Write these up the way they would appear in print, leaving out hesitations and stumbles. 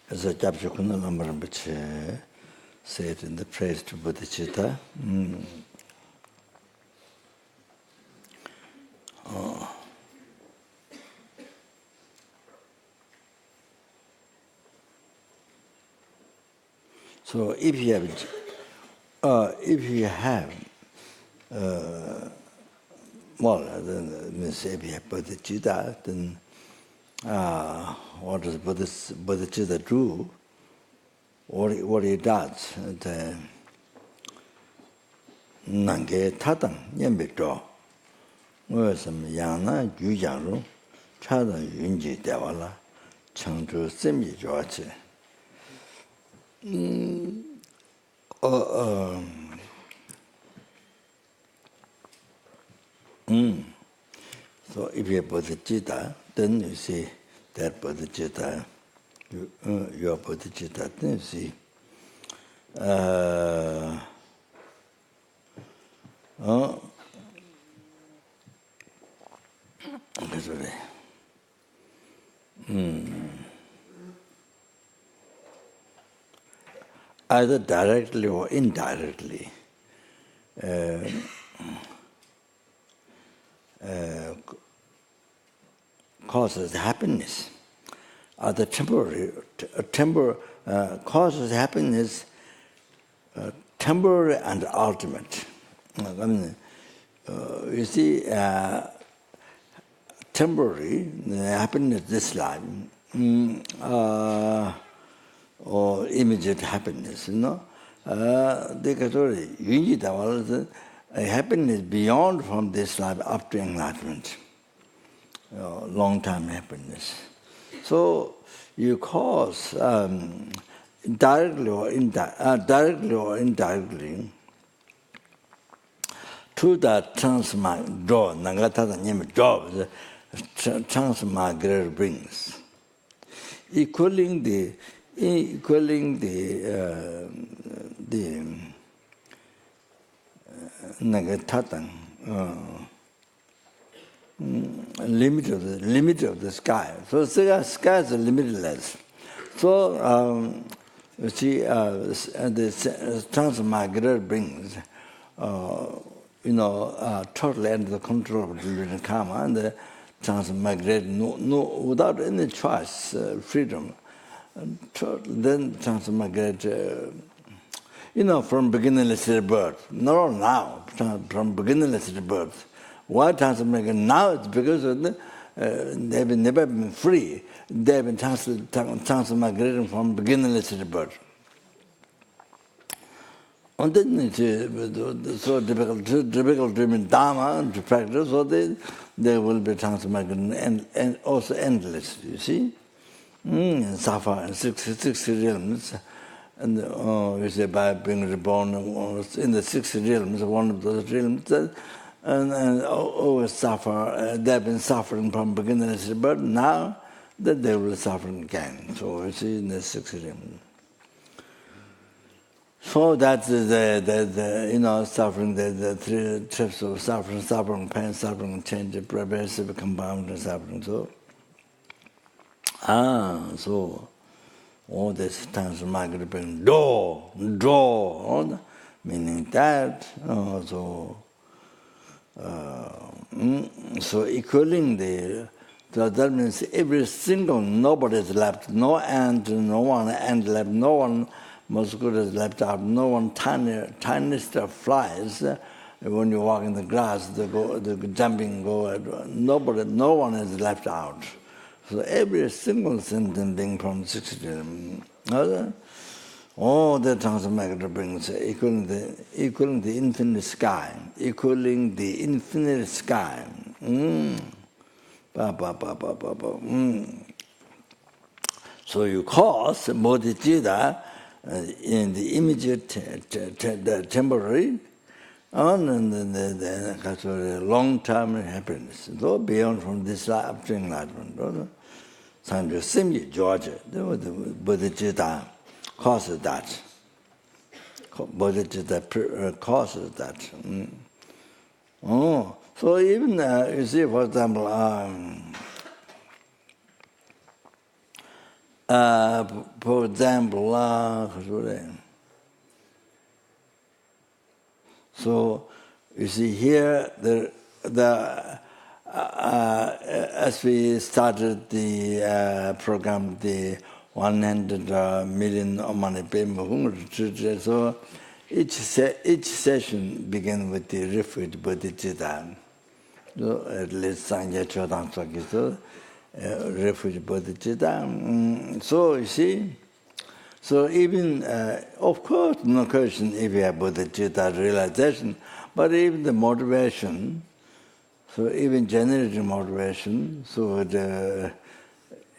As a Kyabje Khunu Lama Rinpoche said in the praise to Bodhichitta, so if you have means if you have Bodhichitta, then what does Bodhichitta do? What he does, the Nange Tatang Yembito, where some Yana Yujaru, Chada Yunji Devala, Changju Semi George. So if you have Bodhichitta, then you see that Bodhichitta, your Bodhichitta, then you see either directly or indirectly causes happiness. The causes happiness temporary and ultimate. You see, temporary happiness this life, or immediate happiness, happiness beyond from this life up to enlightenment, long-time happiness. So you cause directly or indirectly to that transmigratory brings, equaling the Nagatatan limit of the sky. So the sky is limitless. So you see, the transmigratory brings, totally under the control of the karma, and the transmigrate without any choice, freedom. Then transmigrate, from beginningless rebirth. Not now, from beginningless rebirth. Why transmigrate now? It's because they've never been free. They've been transmigrating from beginningless rebirth. And then it's so difficult to be Dharma to practice, so they will be transmigrating and also endless, you see? Suffer in six realms, and you say by being reborn in the 6 realms, one of those realms, and always suffer. They've been suffering from beginningless rebirth. Now that they will suffer again. So you see in the 6 realms. So that's the suffering, the 3 trips of suffering, pain, suffering, change, progressive, compound suffering. So all this transmigratory draw, meaning that, so equaling so that means every single, nobody is left, no ant, no one ant left, no one mosquito is left out, no one tiniest of flies. When you walk in the grass, they jumping, no one is left out. So every single sentient being from 60, all the transmigratory brings equaling the infinite sky, equaling the infinite sky. So you cause bodhicitta in the immediate, the temporary, and the long-term happiness. So beyond from this life up to enlightenment. Sanju Simi Georgia, the bodhicitta causes that. Bodhicitta causes that. So even, you see, for example, For example, so you see here, as we started the program, the 100 million OM MANI PADME HUM retreat, so each session began with the refuge Bodhichitta. So at least Sangye Chodang Soki, so refuge Bodhichitta. So you see, so even, of course, no question if you have Bodhichitta realization, but even the motivation, so even generating motivation, so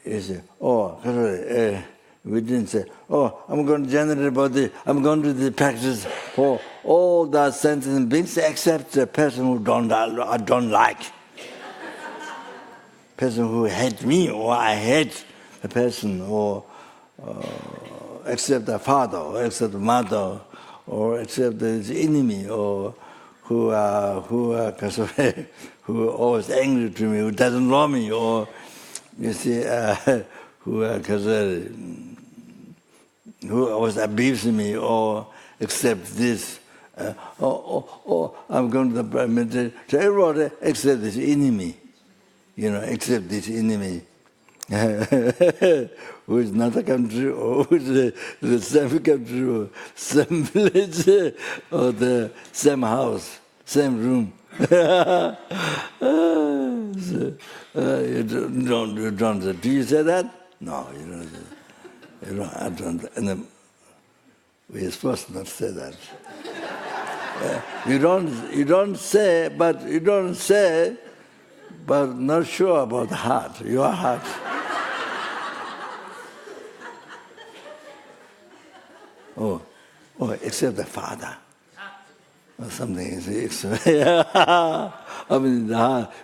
you say, we didn't say, I'm going to generate body, I'm going to do the practice for all the sentient beings except the person who I don't like. Person who hates me, or I hate a person, or except the father, or except the mother, or except the enemy, or who always angry to me, who doesn't love me, or you see, who always abuses me, or accept this, I'm going to the meditation. So everybody except this enemy, except this enemy. Who is not a country, or who is the same country, or same village, or the same house, same room. You don't. Do you say that? No, you don't. I don't. And we're supposed to not say that. You don't say, but not sure about the heart. Your heart. Except the father. Or something is I mean,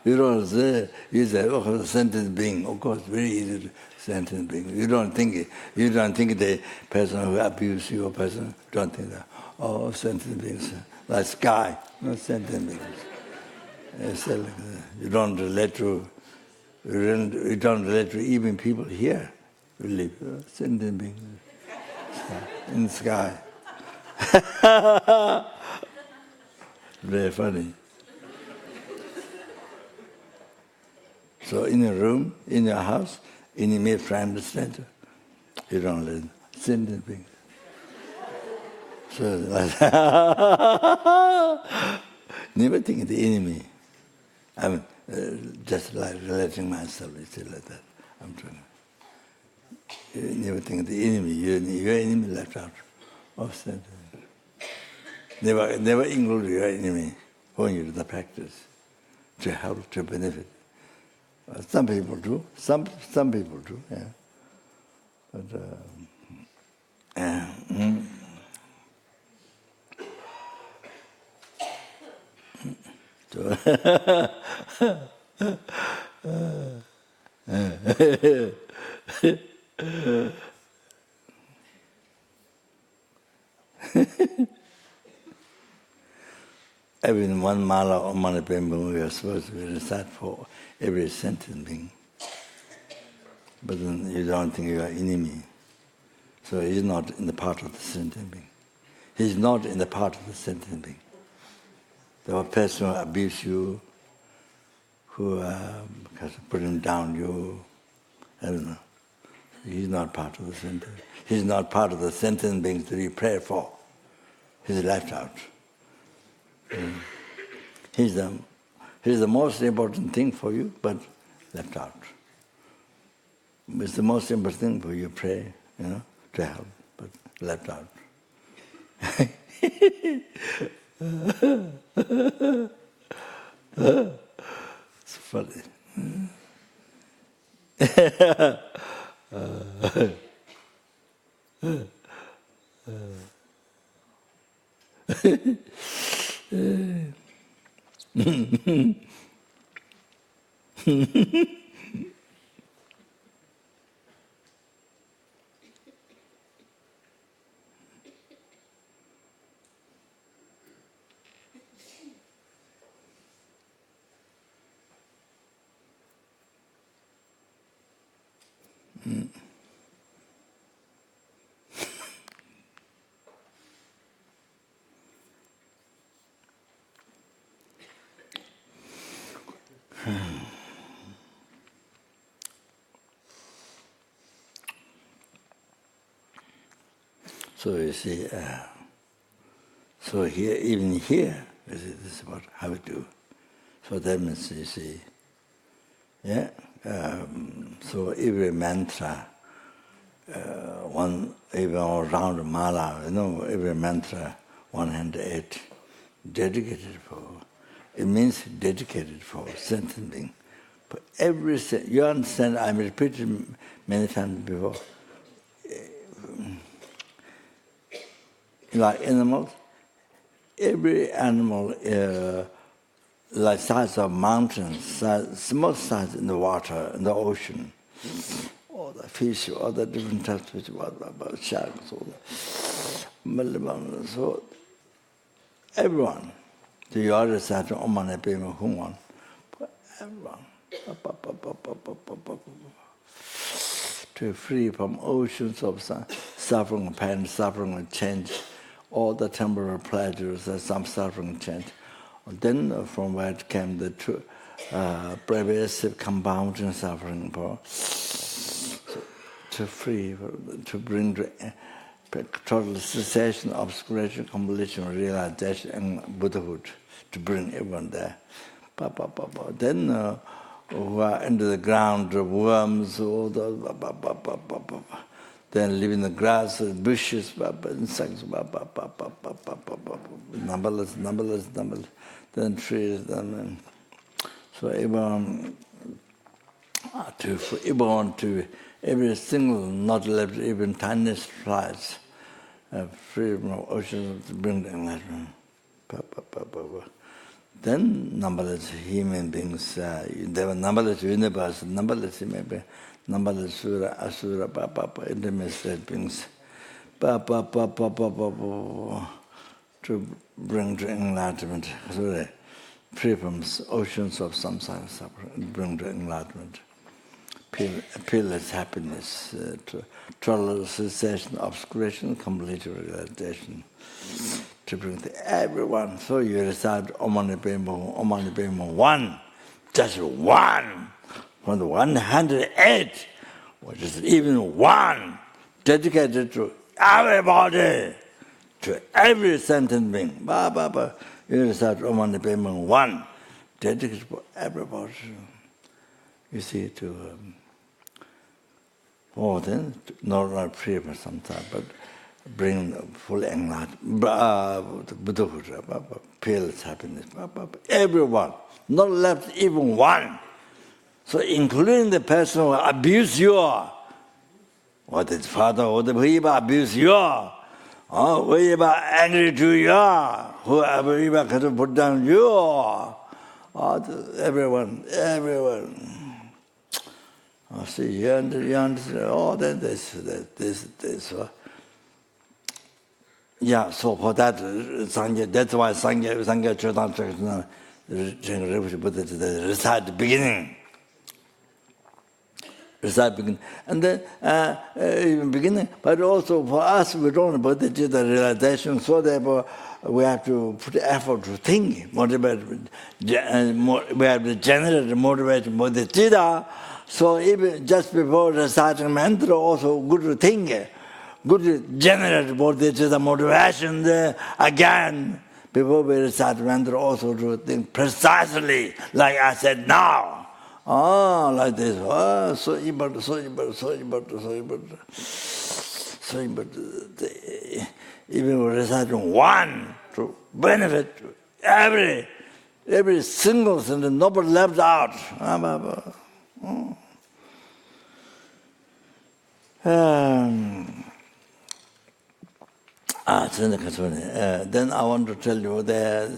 you don't say, you say, sentient being. Of course, very easy to sentient being. You don't think the person who abuses you, or person, don't think that. Sentient beings, like sky, not sentient beings. You don't relate to even people here who live, sentient beings in the sky. Very funny. So in a room, in your house, in a mere friend center, you don't let sentient beings. So never think of the enemy. I mean, just like relating myself, it's like that. I'm trying. You never think of the enemy. Your enemy left out of sentient. Never include your enemy when you do the practice to help, to benefit. Some people do. Some people do. Yeah. Every one mala OM MANI PADME HUM we are supposed to recite for every sentient being. But then you don't think you are enemy. So he's not in the part of the sentient being. He's not in the part of the sentient being. The person who abuses you, who putting down you, I don't know. He's not part of the sentient. He's not part of the sentient beings that you pray for. He's left out. He's the most important thing for you, but left out. It's the most important thing for you, pray, to help, but left out. It's funny. So you see, so here, even here, you see, this is what how we do. So that means you see, yeah. So every mantra, even around mala, every mantra, 108, dedicated for. It means dedicated for sentient being. But you understand? I repeated many times before. Like animals, every animal, like size of mountains, small size in the water, in the ocean, all the fish, all the different types of fish, sharks, all the, so everyone, you are reciting OM MANI PADME HUM, everyone, to free from oceans of suffering, pain, suffering, and change, all the temporal pleasures, some suffering, change. And then from where it came the pervasive compounding suffering, to free, to bring total cessation, obscuration, completion, realization, and Buddhahood, to bring everyone there. Then who are under the ground, worms, all the then live in the grass, bushes, insects, numberless, then trees, then so everyone to every single not left, even tiniest flies, free from oceans to bring the enlightenment. Then numberless human beings, there were numberless universe, numberless maybe. Numberless sura, asura, intermediate beings, to bring to enlightenment, free from oceans of samsara suffering, bring to enlightenment, peerless happiness, total cessation, obscuration, complete realization, to bring to everyone. So you recite OM MANI PADME HUM, one, just one. From the 108, which is even one, dedicated to everybody, to every sentient being. You recite OM MANI PADME HUM, one, dedicated for everybody. You see, then, not free for some time, but bring full enlightenment, Buddhahood, peerless happiness, everyone, not left even one. So including the person who abuse you, or the father or the whoever abuse you, or whoever angry to you, whoever could put down you, everyone. See, you understand, then this. Yeah, so for that, that's why Sangha Chodan refuge Buddha recite the beginning. And then even beginning, but also for us, we don't Bodhichitta realization, so therefore we have to put effort to think, motivate, we have to generate, motivate Bodhichitta. So even just before reciting mantra, also good to think, good to generate Bodhichitta motivation again. Before we recite mantra, also to think precisely like I said now. Like this. So important. Even reciting one to benefit every single sentence, nobody left out. Then I want to tell you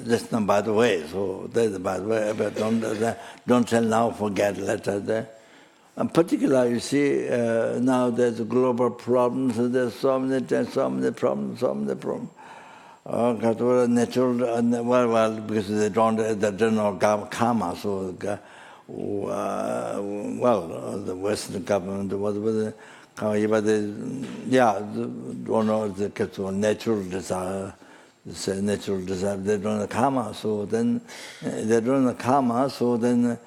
just not by the way. So there's by the way, but don't tell now. Forget later. In particular, you see, now there's global problems. There's so many problems. Natural, well, because they don't know karma. So, the Western government was. Don't know the natural desire. Natural desire. They don't know karma. So then they don't know karma. So then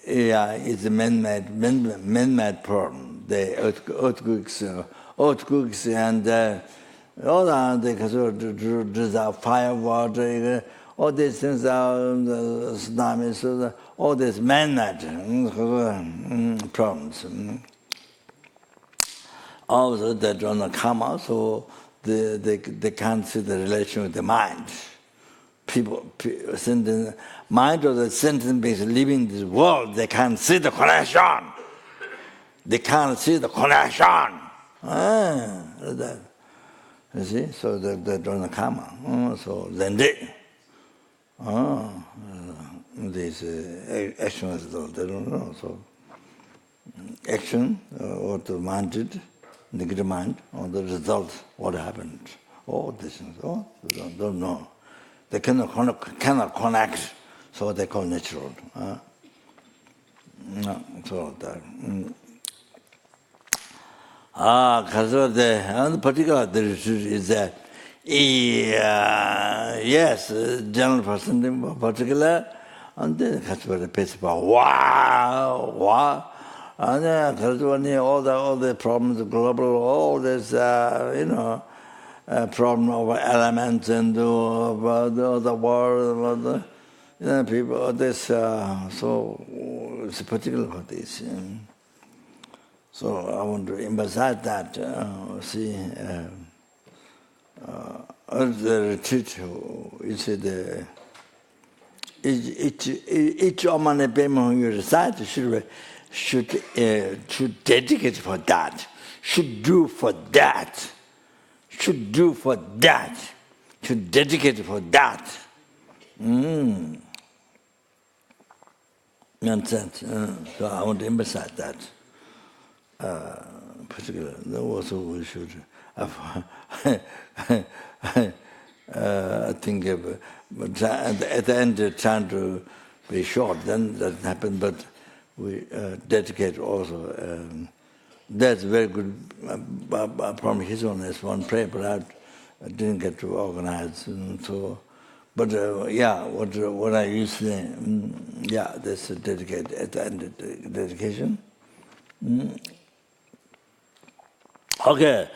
it's a man-made problem. the earthquakes and all that, because of fire, water, all these things are tsunamis, all these man-made problems. Also, they don't come out, so they can't see the relation with the mind. Sentient mind of the sentient beings living in this world, they can't see the connection. They can't see the connection. You see, so they don't come out. So then this action is they don't know. So action, what the mind did, negative mind, or the result, what happened. All these things, they don't know. They cannot connect, so they call natural. So that. And particular the refuge is that, yes, general person in particular, and then the principle, wow, and then all the problems, global, all this, problem of elements and the world, people, this, so it's particular for this. So I want to emphasize that, the retreat, each OM MANI PADME HUM you recite should dedicate for that, should do for that, should dedicate for that. You understand? So I want to emphasize that. Particularly, also we should I think at the end trying to be short, then that happened, but we dedicate also. That's very good from his own as one prayer, but I didn't get to organize. So, but what I usually, that's dedicate at the end dedication. Okay,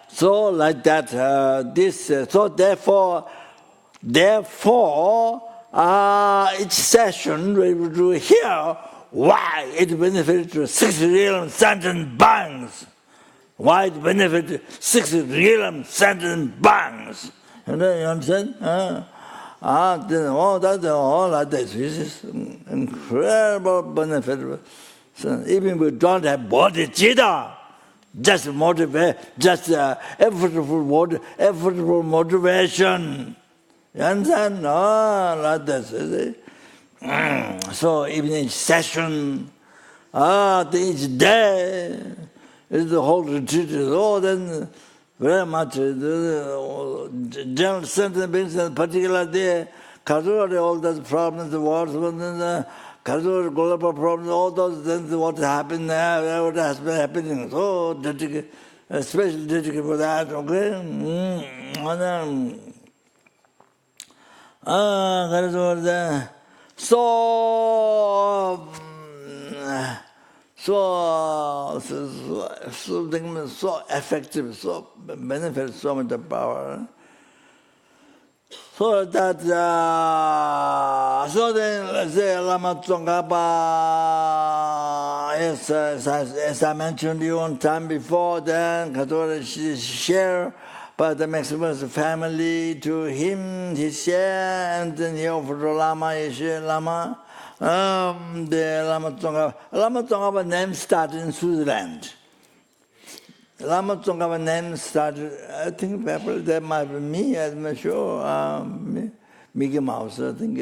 so like that, so therefore, each session we will do here why it benefits to 6 realm sentient beings. Why it benefits 6 realm sentient beings. You understand? All like this. This is incredible benefit. So even we don't have bodhichitta, just motivate, just effortful motivation. You understand? Like this. So even each session, each day, is the whole retreat is then very much general sentient beings, in particular day, all those problems, the wars, global problems, all those things, what happened there, what has been happening. So dedicate, especially dedicated for that, okay? And then, so effective, so benefit, so much power. So that, so then, let's say, Lama Tsongkhapa, as I mentioned you one time before, then Katora share, but the Mexican family to him, he share, and then he offered to Lama, he share Lama. The Lama Tsongkhapa name started in Switzerland. Lama Tsongkhapa name started, I think probably that might be me, I'm not sure, Mickey Mouse, I think,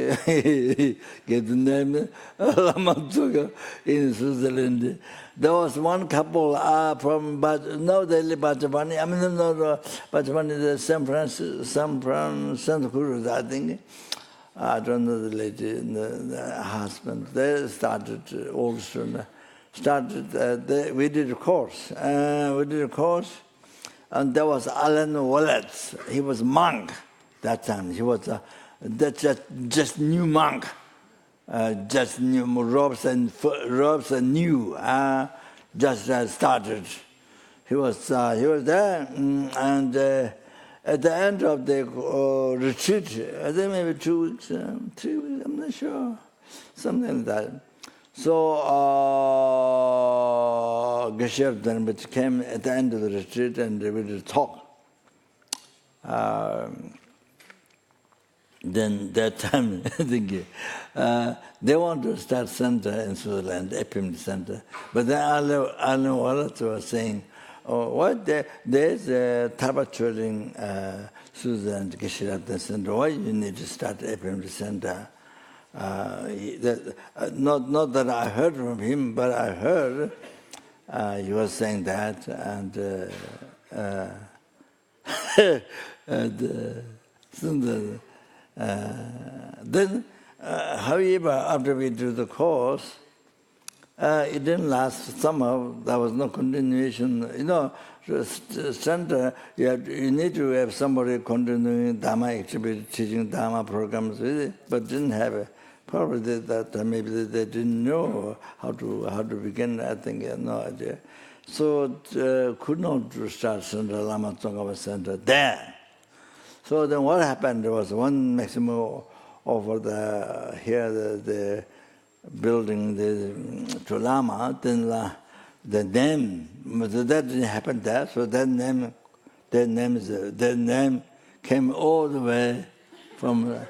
get the name Lama Tsongkhapa in Switzerland. There was one couple from, but no, they live Bachapani, I mean, no, Bachapani, the San Francisco, I think. I don't know the lady, the husband. They started also. We did a course. And there was Alan Wallace. He was monk that time. He was just new monk, just new robes and new. just started. He was there, and at the end of the retreat, I think maybe 2 weeks, 3 weeks, I'm not sure, something like that. So Geshe Dharma came at the end of the retreat and we would talk. Then that time, I think, they want to start center in Switzerland, FPMT center. But then Alan Wallace was saying, what? There's a Taba training Switzerland, Geshe center. Why you need to start FPMT center? Not that I heard from him, but I heard he was saying that, then, however, after we do the course, it didn't last. Somehow there was no continuation. Center, you need to have somebody continuing Dharma activity, teaching Dharma programs with it, but didn't have it. Probably that maybe they didn't know how to begin. I think no idea. So could not start Center Lama Tsongkhapa Center there. So then what happened? There was one maximum over the building to Lama. Then the name that didn't happen there. So that name came all the way from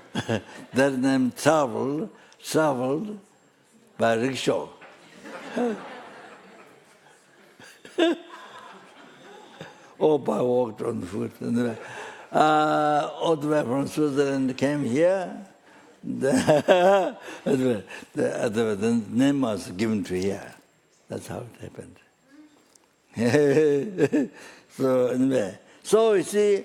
that name traveled by rickshaw. Or by walked on foot. All the way from Switzerland came here. The name was given to here. That's how it happened. So anyway, so you see,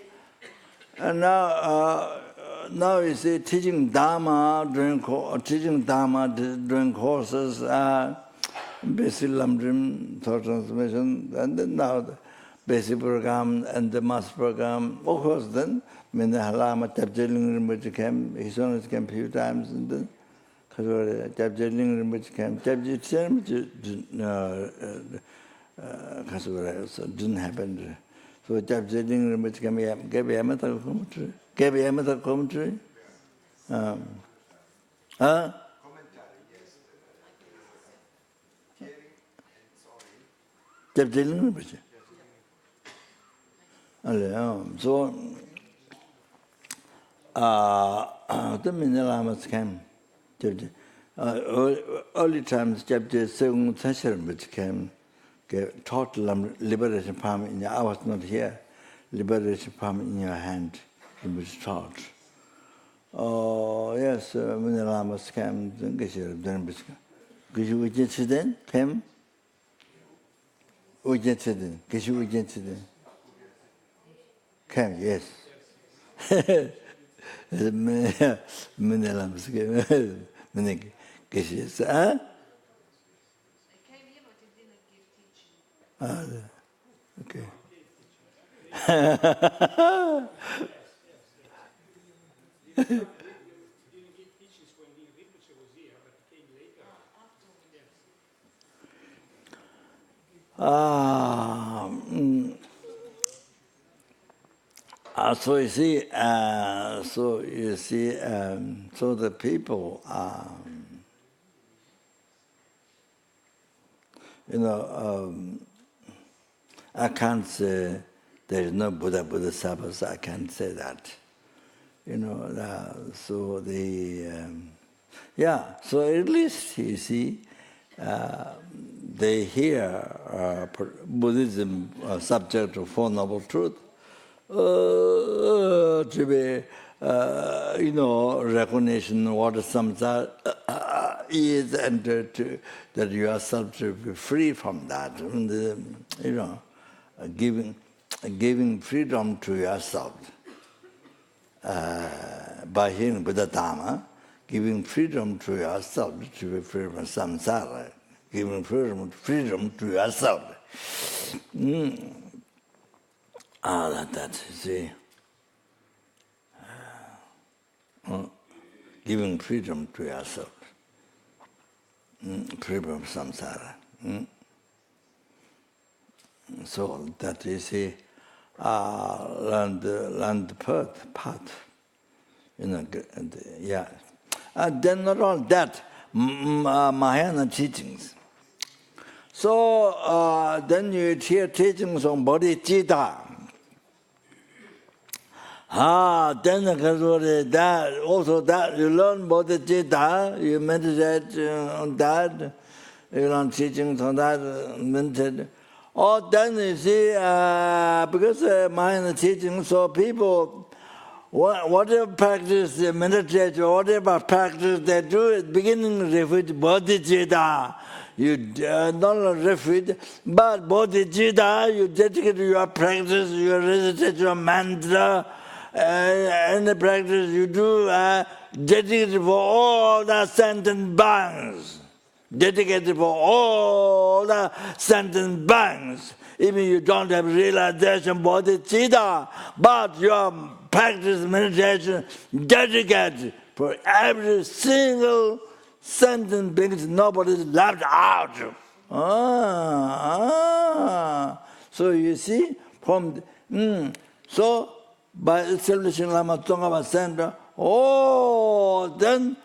now you see teaching Dharma during courses, basic lamrim, thought transmission, and then now the basic program and the master program. Of course, then when the Lama Kyabje Rinpoche came, he only came a few times, and then Kyabje Rinpoche came. Kyabje didn't happen. So Kyabje Rinpoche came, gave Yamata commentary. Gave Yamata commentary. Kyabje Rinpoche. So, the Lamas came. Early times, Kyabje Segung Tashar came, taught liberation palm in your, I was not here, liberation palm in your hand, it was taught. Oh, yes, when the Lamas came, Geshe Ujetsiden came. Ujetsiden, Geshe Ujetsiden. Came, yes. Many Lamas came. Many Geshe. Huh? Okay. He didn't give teachings when Rinpoche was here, but he came later. So you see, so the people, I can't say there is no Bodhisattva, I can't say that. So so at least, you see, they hear Buddhism subject to Four Noble Truths, to be, recognition what samsara is, and that you are self to be free from that. And, giving freedom to yourself by hearing Buddhadharma, giving freedom to yourself to be free from samsara, giving freedom to yourself. That you see, giving freedom to yourself, freedom from samsara. So that you see, learn the path. Yeah. Then not all that, Mahayana teachings. So then you hear teachings on Bodhichitta. Then that also that you learn Bodhichitta, you meditate on that, you learn teachings on that, meditate. Or then you see, because Mahayana teaching, so people, whatever practice they meditate, whatever practice they do, at beginning refuge Bodhichitta. You not only refuge, but Bodhichitta, you dedicate your practice, you recitate your mantra, any practice you do, dedicated for all the sentient beings. Dedicated for all the sentient beings. Even you don't have realization bodhicitta, but your practice meditation dedicated for every single sentient being, nobody is left out. So you see, from so by establishing Lama Tsongkhapa Center, then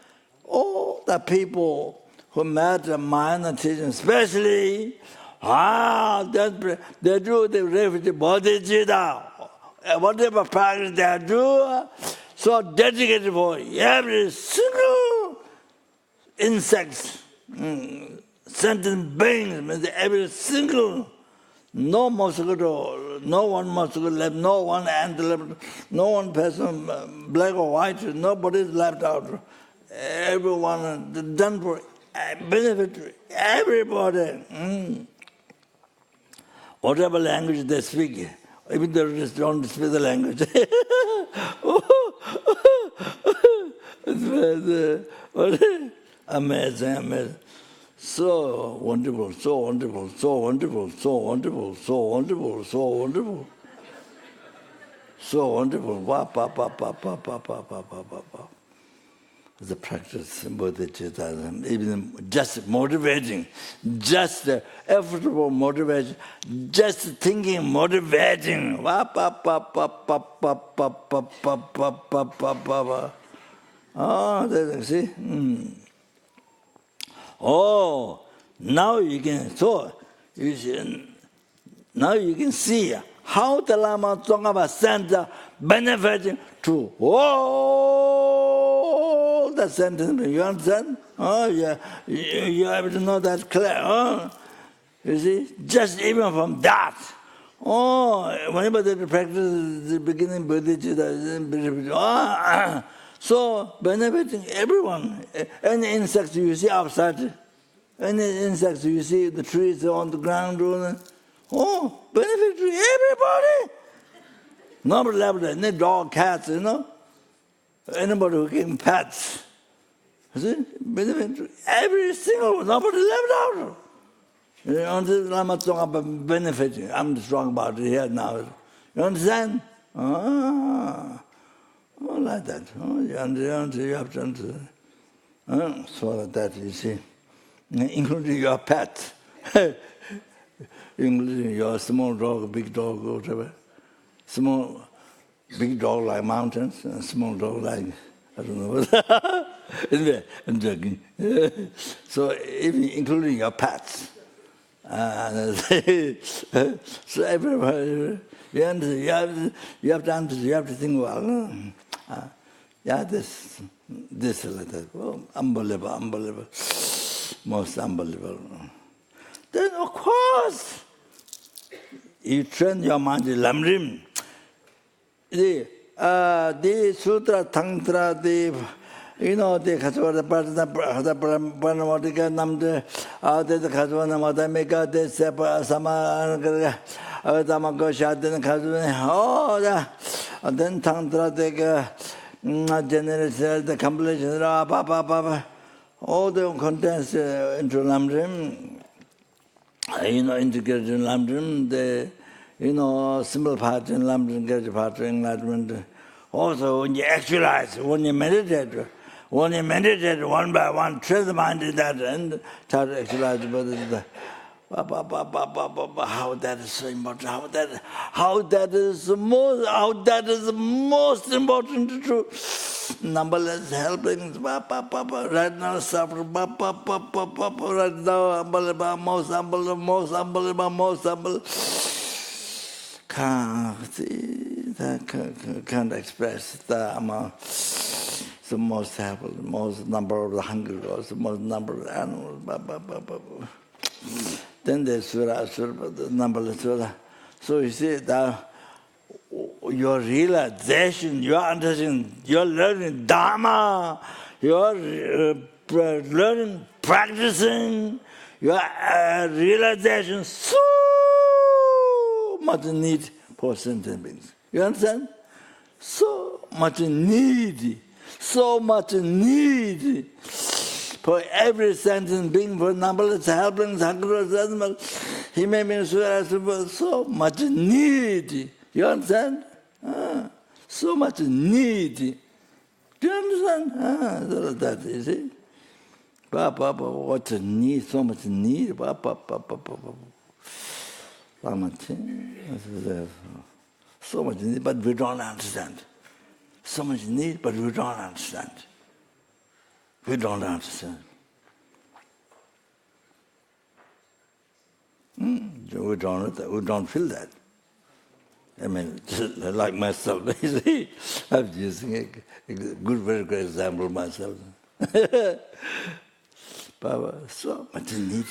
all the people who met the Mahayana teaching, especially, they do the refuge bodhicitta, whatever practice they do, so dedicated for every single insects, sentient beings, every single. No mosquito, no one mosquito left, no one ant left, no one person, black or white, nobody is left out. Everyone done for benefit to everybody. Whatever language they speak, even though they don't speak the language. Amazing, amazing. So wonderful, so wonderful, so wonderful, so wonderful, so wonderful, so wonderful. So wonderful. The practice in Bodhichitta, even just motivating, just effortable motivation, just thinking motivating. See? Now you can now you can see how the Lama Tsongkhapa Center benefiting to all the sentence. You understand? You have to know that clear. You see, just even from that. Whenever they practice the beginning Bodhichitta, so benefiting everyone. Any insects you see outside, any insects you see, the trees on the ground, benefit to everybody. Nobody left, any dog, cats, anybody who can pets. See, benefit to every single one, nobody left out. Until Lama Tsongkhapa benefiting, I'm strong about it here now. You understand? Like that. You have to understand. So that you see, including your pet, including your small dog, big dog, whatever. Big dog like mountains, and small dog like, I don't know what. Anyway, I'm joking. So even including your pets. So everybody, you have to answer, you have to think, well, this like that. Well, unbelievable, most unbelievable. Then of course, you train your mind in lamrim. The sutra, tantra, the Kasvara Pranamatika Namde, the Kasvana Madamika, the Sepa Sama Tamakosha, then Kasvana, and then Tantra, the general the compilation, Papa, all the contents into lamrim, integrated in lamrim, the simple part in lamrim, get part in enlightenment. Also, when you actualize, when you meditate one by one, train the mind in that and try to actualize. How that is so important, how that is the most important to do. Numberless helpings, right now suffer, right now most humble, most humble. Can't express the amount. The most happy, the most number of the hungry ghosts, the most number of animals. Then there's Sura, the numberless Sura. So you see that your realization, your understanding, you're learning Dharma, you're learning, practicing, your realization so much need for sentient beings. You understand? So much need for every sentient being, for numberless helplings, hungry animals. He may be so much need. You understand? So much need. Do you understand? That is it. What a need, so much need. So much need, but we don't understand. So much need, but we don't understand. We don't understand. We don't feel that. I mean, like myself, you see, I'm using a good, very good example myself. Baba, so much need.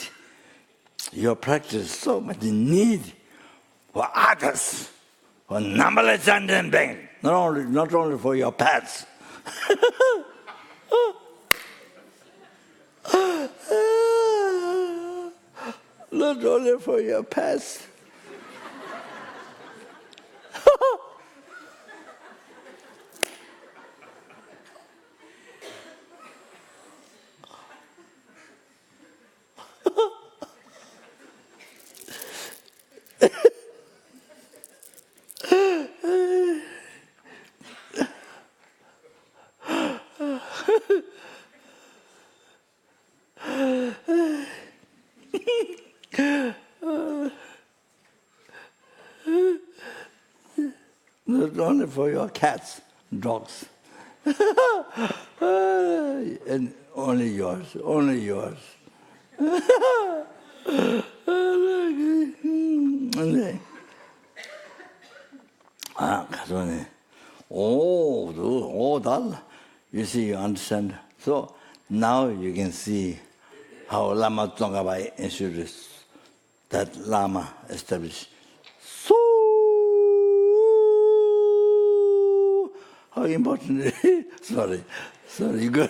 Your practice, so much need for others, for numberless sentient beings, not only for your pets. Not only for your pets. Not only for your cats, dogs. And only yours. You see, you understand. So now you can see how Lama Tsongkhapa introduced that Lama established. So how important it is. Sorry, you got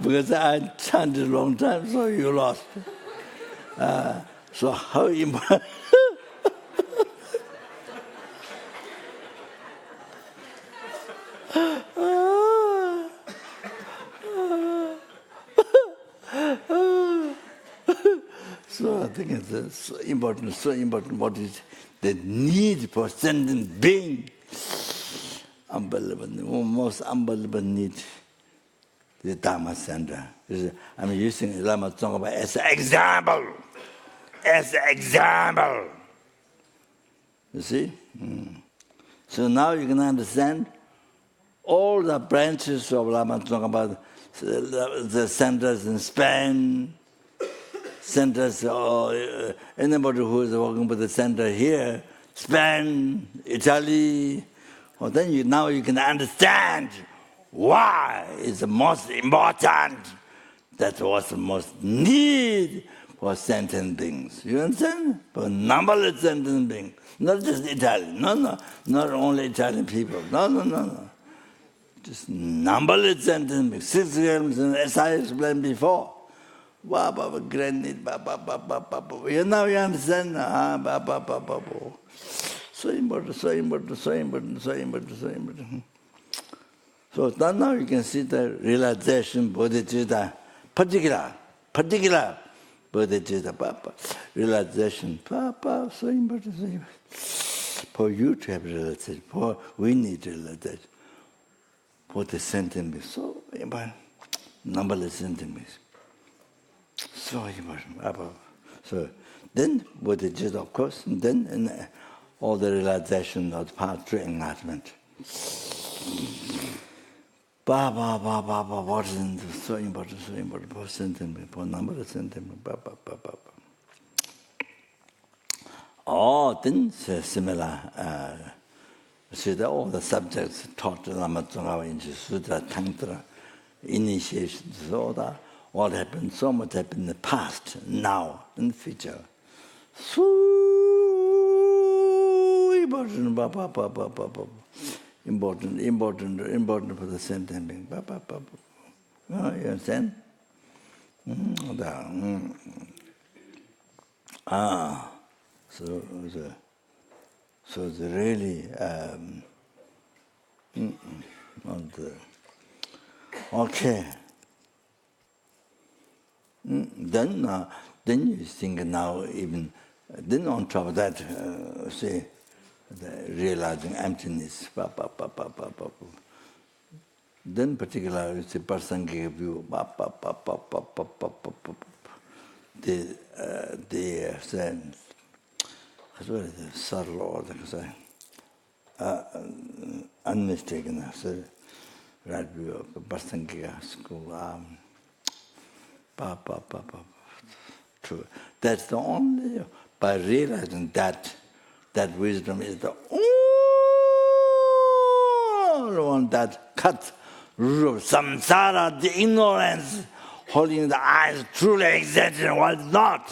because I chanted a long time, so you lost. So how important. So I think it's so important what is the need for sentient being. Unbelievable, most unbelievable need. The Dharma center. I'm using Lama Tsongkhapa as an example. You see? So now you can understand all the branches of Lama Tsongkhapa, the centers in Spain, centers, anybody who is working with the center here, Spain, Italy. Well, then now you can understand why it's the most important. That was the most need for sentient beings. You understand? For numberless sentient beings. Not just Italian. No. Not only Italian people. No. Just numberless sentient beings. 6 realms, as I explained before. Grand need. Now you understand? So important. So now you can see the realization, Bodhichitta, particular Bodhichitta, realization, so important. For you to have realization, we need realization. For the sentient beings, so important, numberless sentient beings. So important. So then Bodhichitta, of course, and then all the realization of the path to enlightenment. What is so important, for sentiment, for number of sentiment, then similar, see that all the subjects taught Lama Tsongkhapa in sutra, tantra, initiation, so that what happened, so much happened in the past, now, in the future. So important for the sentient being. You understand? So it's really okay. Then you think now even then on top of that, say realizing emptiness. Then particularly the person gave view. The sense. As well as the subtle order, unmistaken, right view of the Bastangiga school. True. That's the only, by realizing that wisdom is the only one that cuts through samsara, the ignorance, holding the eyes truly existing while not.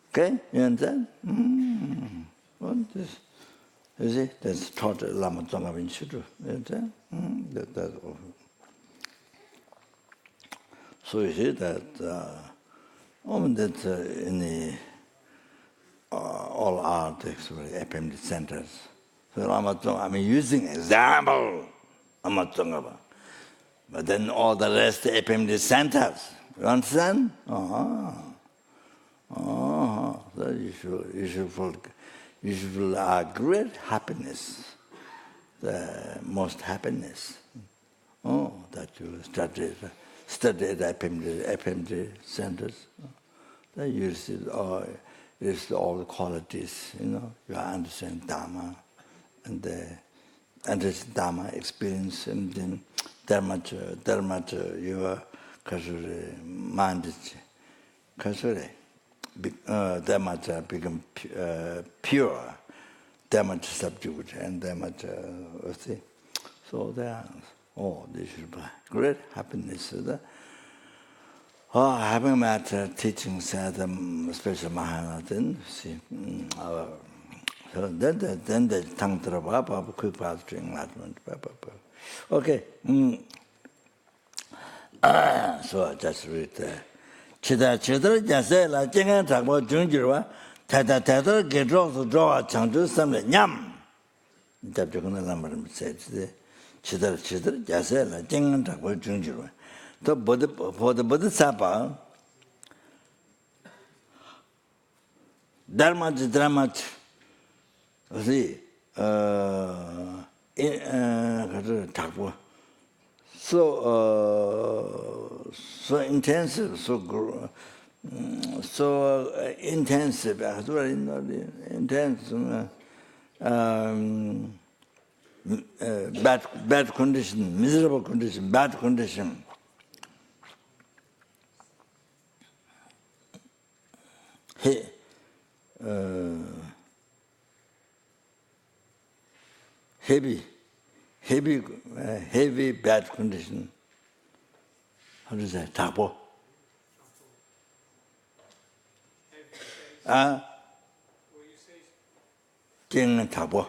Okay, you understand? Well, this, you see, that's taught Lama Tsongkhapa in Sutra. You understand? That's all. So you see that in the all art, FPMT centers. So Lama Tsongkhapa, I mean, using example, Lama Tsongkhapa. But then all the rest FPMT centers. You understand? So you should feel great happiness, the most happiness. That you study the FPMT centers. Then you see all the qualities, you understand Dharma, and understand Dharma experience, and then Dharma, your mind kasure. That much become pure, that much subdued, and that much, see. So there, this is great happiness. Having met teachings at special Mahayana, then see, so then the tantra, quick path to enlightenment. Okay, so I just read there. Chida jase la jengan takbo jungjirwa, tata gedro draw changju samle nyam. Kyabje Khunu Lama Rinpoche said, chida jase la jengan takbo jungjirwa. So for the bodhisattva, dharma, see, takbo. So intensive, so intensive, intense, bad condition, miserable condition, bad condition. Heavy bad condition. How do you say? Tapo. Jing tapo.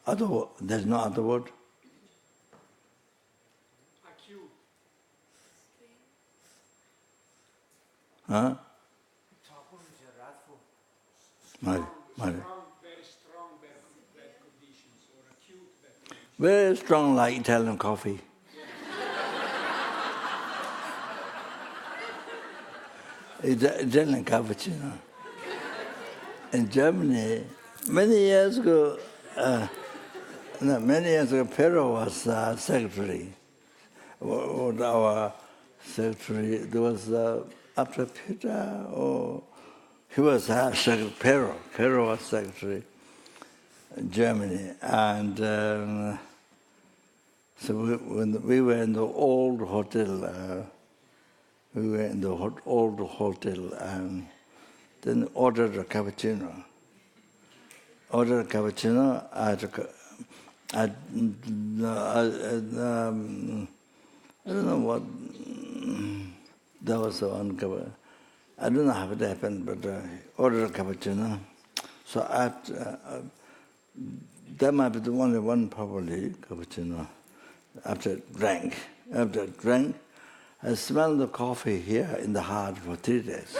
Other word, there's no other word. Acute. Very strong bad conditions, or acute bad conditions. Very strong, like Italian coffee. Italian cappuccino. In Germany, many years ago, Pero was secretary. Our secretary. There was after Peter, or he was secretary. Pero was secretary in Germany, and so when we were in the old hotel. We were in the old hotel and then ordered a cappuccino. I don't know what, that was one cup. I don't know how it happened, but ordered a cappuccino. So that might be the only one probably, cappuccino, after I drank, I smelled the coffee here in the heart for 3 days.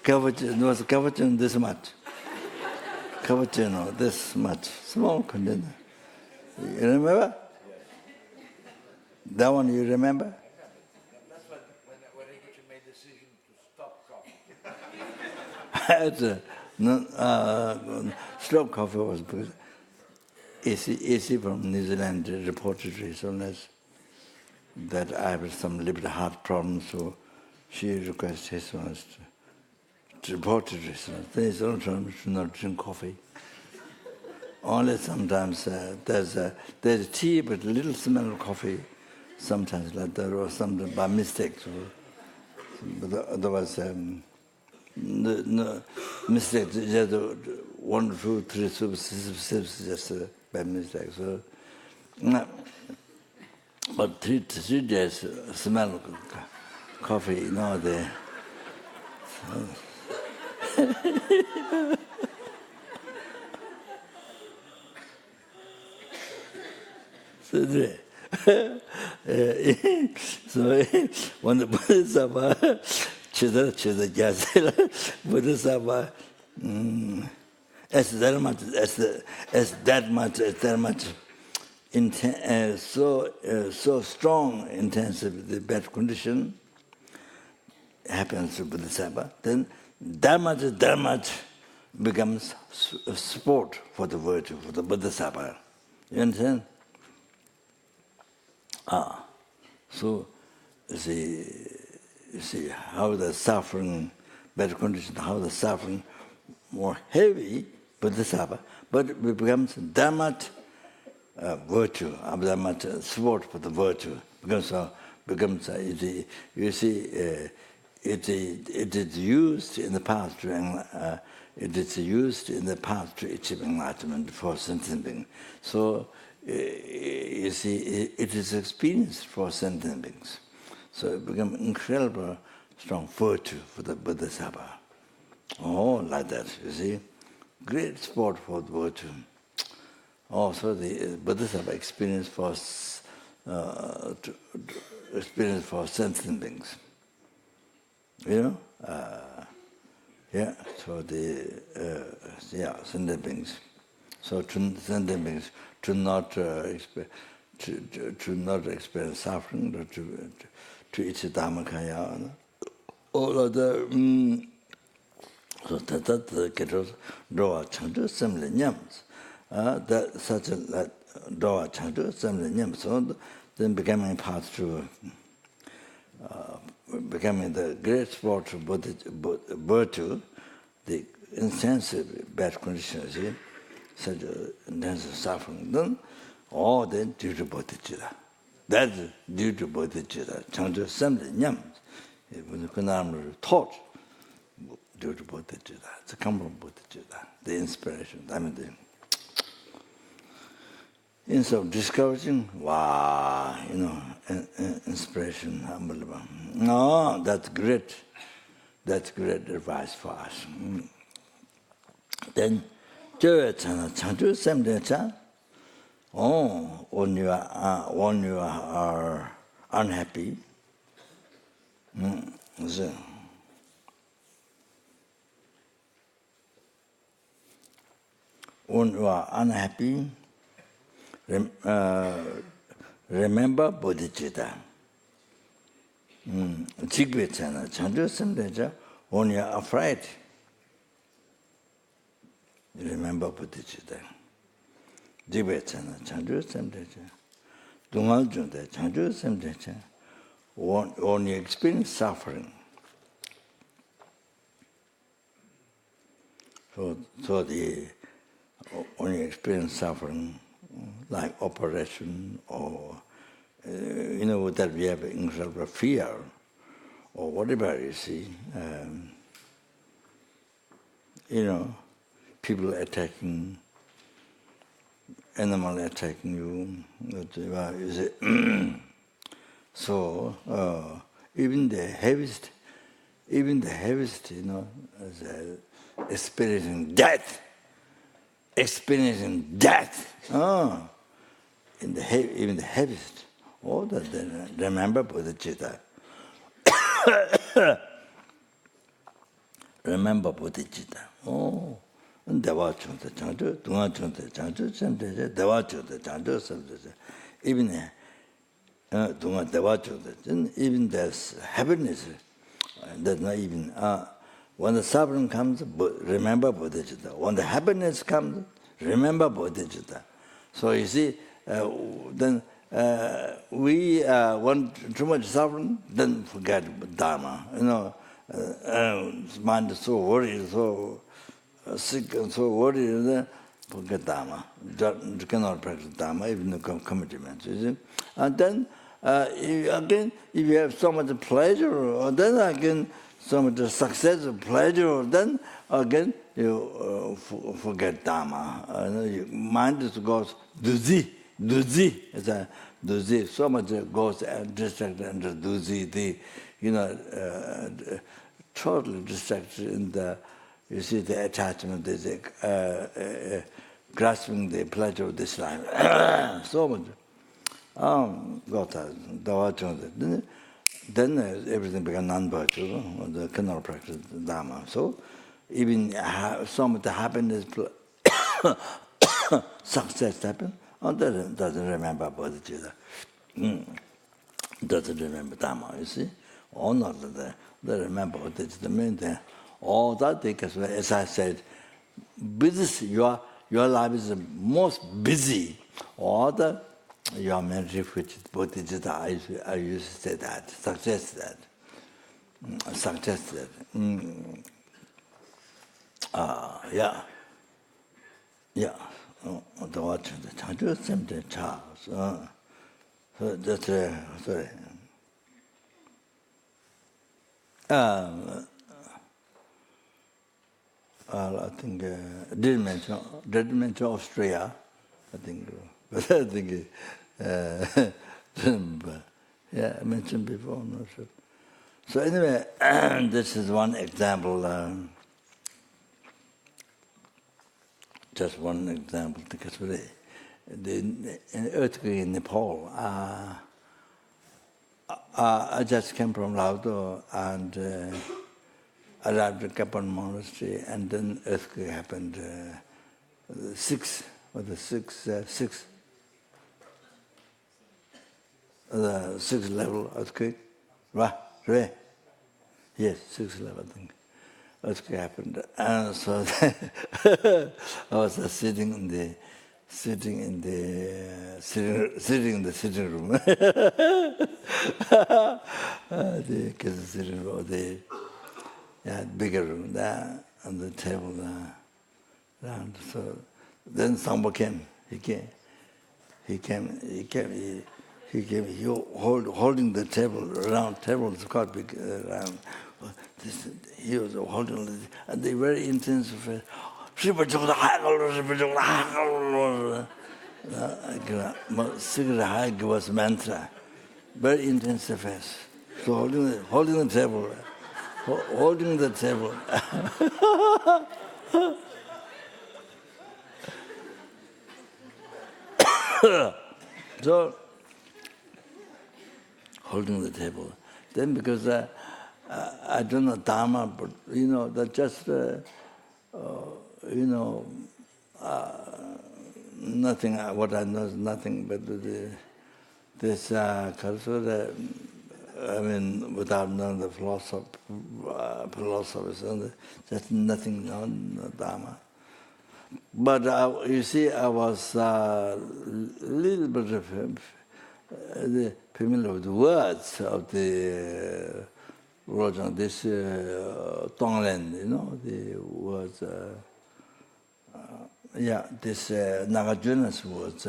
Cappuccino this much. Cappuccino this much. Small container. You remember? That one you remember? That's when Rinpoche made the decision to stop coffee. Stop coffee was because AC from New Zealand reported recently that I have some little heart problems, so she requested his ones to report it recently. There is also to not drink coffee. Only sometimes there's tea, but a little smell of coffee. Sometimes like that, or something by mistake. But otherwise, no mistake. Just 1, 2, 3 sips, just by mistake. So, but 3 days smell of coffee, there. So when the Bodhisattva, Chida Bodhisattva, as that much so strong, intensive the bad condition happens to Bodhisattva, then that much becomes support for the virtue, for the Bodhisattva. You understand? So you see how the suffering, bad condition, how the suffering more heavy, Bodhisattva, but it becomes that much virtue, that much support for the virtue. Becomes you see, it is used in the past to achieve enlightenment for sentient beings. So you see, it is experienced for sentient beings. So it becomes incredible strong virtue for the Bodhisattva. Like that, you see. Great support for the virtue. Also the Bodhisattva experience for sentient beings. You know? So the sentient beings. So sentient beings to not experience suffering, or to each Dhammakaya. All of the so that get draw changdu similar nyams. That such a draw changdu similar nyams. So then becoming part to becoming the great sport of virtue, the insensitive bad conditions, such intensive suffering, then all then due to Bodhichitta. That's due to Bodhichitta. Changdu similar nyams. When the taught due to Bodhichitta, it's come from Bodhichitta, the inspiration. I mean, instead of discouraging, wow, inspiration, unbelievable. No, that's great. That's great advice for us. Then, Changdu Samdha, when you are unhappy, so, when you are unhappy, remember bodhicitta. Jigwe chana, chandu semdeja, when you are afraid, remember bodhicitta. Jigwe chana, chandu semdeja, dungal junde, chandu semdeja, when you experience suffering. So when you experience suffering, like operation or that we have incredible fear or whatever you see, people attacking, animal attacking you see. So even the heaviest, experiencing death. Even the heaviest. All that they remember Bodhichitta. Remember Bodhichitta. Oh, Deva Chunta Chantu, Dunga Chunta Chantu, Semteja, Deva Chunta Chantu, Semteja. Even Dunga Deva Chunta, even there's happiness. That's not even. When the suffering comes, remember Bodhichitta. When the happiness comes, remember Bodhichitta. So you see, then we want too much suffering, then forget Dharma. Mind is so worried, so sick and so worried, then forget Dharma. You cannot practice Dharma, even the commitment. You see? And then again, if you have so much pleasure, then again, so much success, pleasure, then again you forget Dharma. Your mind just goes duzi. It's a duzi. So much goes distracted under duzi. Totally distracted in the. You see the attachment, grasping the pleasure of this life. So much. Then everything becomes non-virtual, the cannot practice Dharma. So even some of the happiness, success happen, doesn't remember Bodhicitta. Doesn't remember Dharma, you see? All not they remember Bodhicitta. Means all that, because as I said, busy, your life is the most busy. All the your main refuge, Bodhicitta, I used to say that, suggest that. Yeah. The watch, the Chanchu Semte Cha. So that's sorry. I think didn't mention Austria. I think, but I think I mentioned before. I'm not sure. So anyway, this is one example. Just one example, because the earthquake in Nepal. I just came from Laudo and arrived at Kapan Monastery, and then earthquake happened. Sixth level earthquake. Right? Yes, 6th level, I think. Earthquake happened, and so I was sitting in the sitting in the sitting room. The kids sitting room, the bigger room there, on the table around. So then someone came. He came. He holding the table, round table, it's quite big round. He was holding it, and they very intense. Secret high was mantra, very intense affairs. So holding the table. So holding the table. Then because I don't know Dharma, but that just nothing. What I know is nothing but this culture. I mean, without knowing the philosophers, and just nothing on Dharma. But you see, I was a little bit familiar with the words of the religion, this Tonglen, the words, this Nagajuna's words,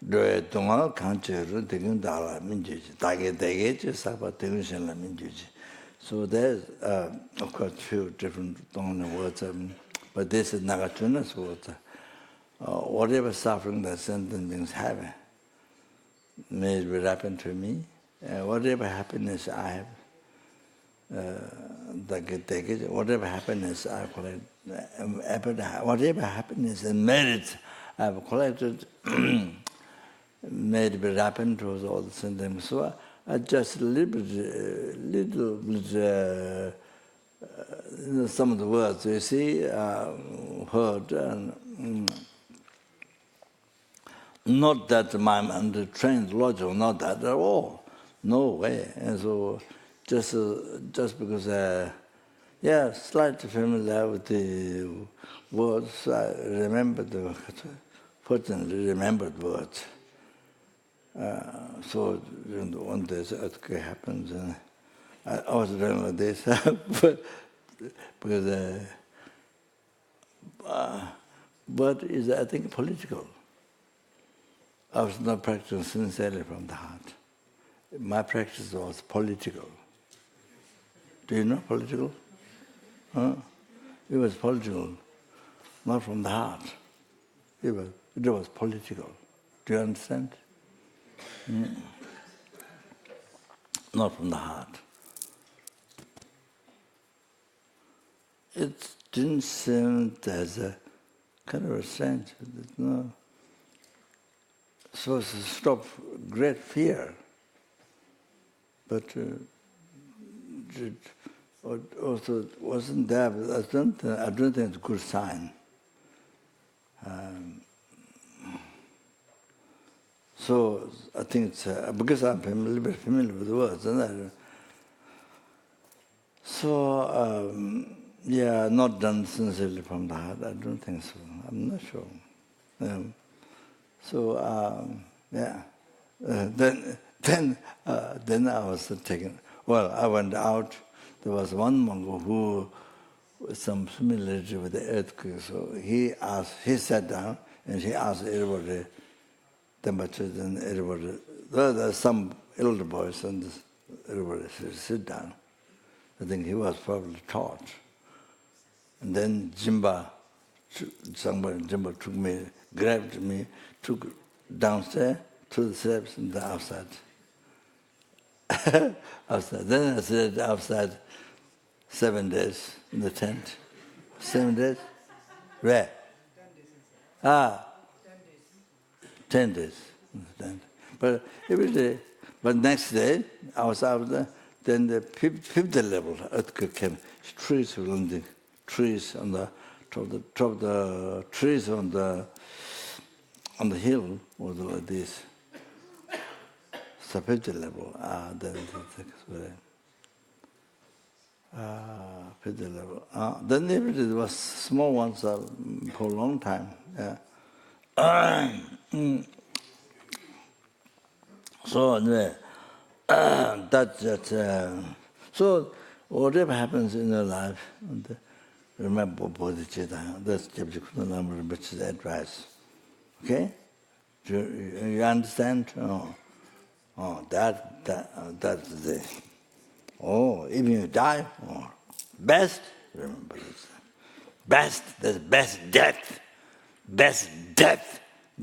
Dwe Tonga Kancheru, Tegun Dala Minjuji, Tage Dege, Saba Tegun Minjuji. So there's, of course, few different Tonglen words, but this is Nagajuna's words. Whatever suffering that sentient beings have, may it will happen to me. Whatever happiness I have, whatever happiness I collect, whatever happiness and merit I've collected, may it will happen to all the sentient beings. So I just a little bit, some of the words you see, heard, and not that I'm undertrained logical, not that at all, no way. And so just because, slightly familiar with the words, I fortunately remembered words. So one day the earthquake happens, and I was doing like this, but is I think political. I was not practicing sincerely from the heart. My practice was political. Do you know political? Huh? It was political, not from the heart. It was political. Do you understand? Not from the heart. It didn't seem as a kind of a sense. No. Supposed to stop great fear, but it also wasn't there. I don't think it's a good sign. So I think it's because I'm a little bit familiar with the words, and not done sincerely from the heart. I don't think so. I'm not sure. Then I was taken. Well, I went out. There was one monk who was some familiarity with the earthquake. So he sat down and he asked everybody, temperatures and everybody. There's some elder boys and everybody said, sit down. I think he was probably taught. And then Jimba took me, grabbed me, took downstairs to the steps and the outside. Then I stayed outside 7 days in the tent. 7 days? Where? 10 days in the tent. But every day, but next day, I was out there, then the fifth level earthquake came. Trees were on the trees on the top of the trees on the hill was like this. Fifth level. Fifth level. Then there was small ones for a long time. Yeah. So anyway, so whatever happens in your life, remember Bodhichitta. That's Kyabje Khunu Lama Rinpoche's advice. Okay? You understand? That's the. Even you die, best, remember this. Best, that's best death. Best death.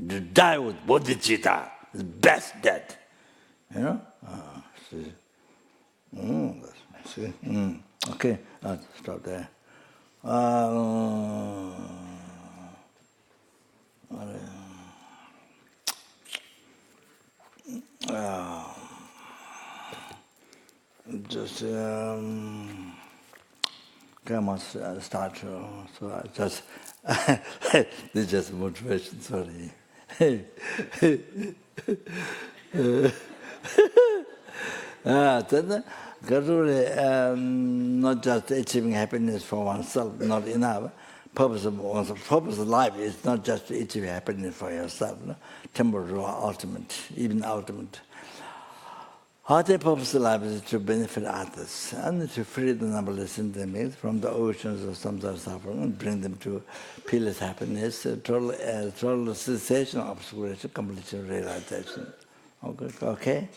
To die with Bodhichitta is best death. You know? See? Okay, I'll stop there. Just Okay, I must start. So I just, this is just motivation, sorry. Then, gradually, not just achieving happiness for oneself, not enough. Purpose of life is not just to achieve happiness for yourself, no? Temporary or ultimate, even ultimate. The purpose of life is to benefit others and to free the numberless sentients from the oceans of samsara suffering and bring them to peerless happiness, total cessation of obscuration, completion, realization. Okay?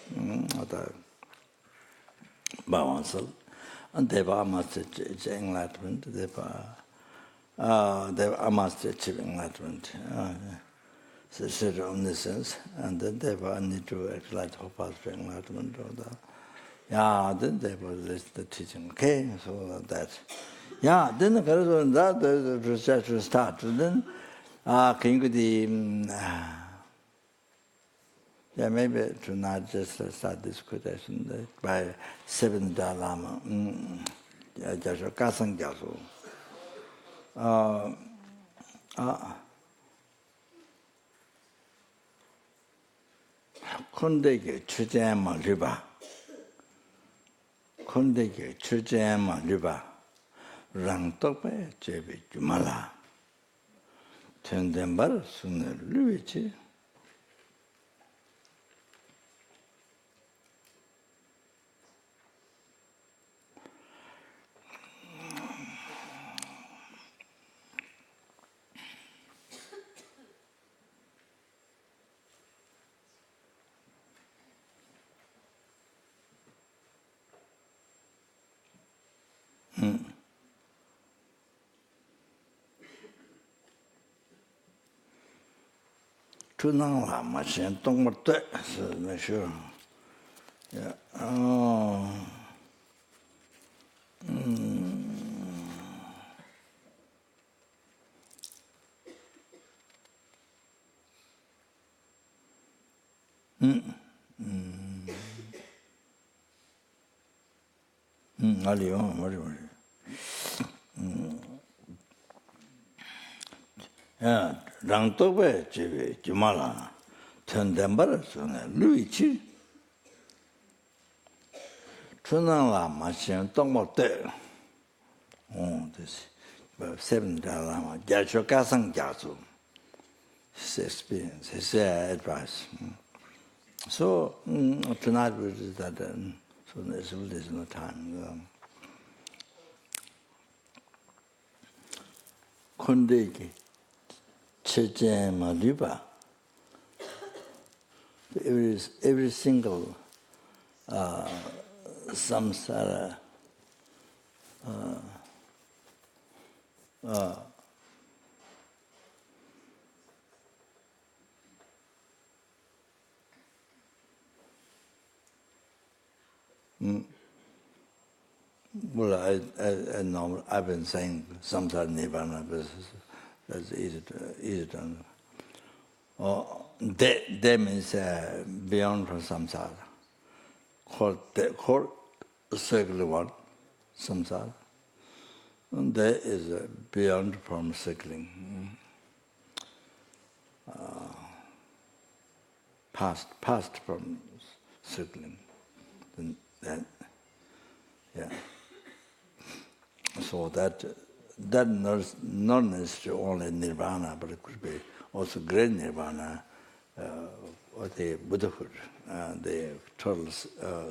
By oneself. And therefore I must achieve enlightenment. Therefore I must achieve enlightenment. State of omniscience, and then therefore I need to actualize the whole path to enlightenment. Then therefore there's the teaching. Okay, so that. Then the research will start. Then can you maybe tonight just start this quotation by 7th Dalai Lama. Kasang Gyaso. 콘데게 추제마 리바 콘데게 추제마 리바 랑떡배 제비 주말라 텐덴발 순을 루이치 투낭라 마신 동물들 그래서 알이요 머리 랑떡배 집에 주말아 텐덴바르스네 루이치 춘낭라 마신 동물들 this 7th Dalai Lama Kasang Gyasu his experience, his advice. So tonight we do that, so there's no time. 콘데기 체제마 리바 every single samsara well, I know I've been saying samsara nirvana, but that's easy to that means beyond from samsara. Called circular one, samsara. And that is beyond from circling. Past from circling. So that not necessarily only nirvana, but it could be also great nirvana, or the Buddhahood, the total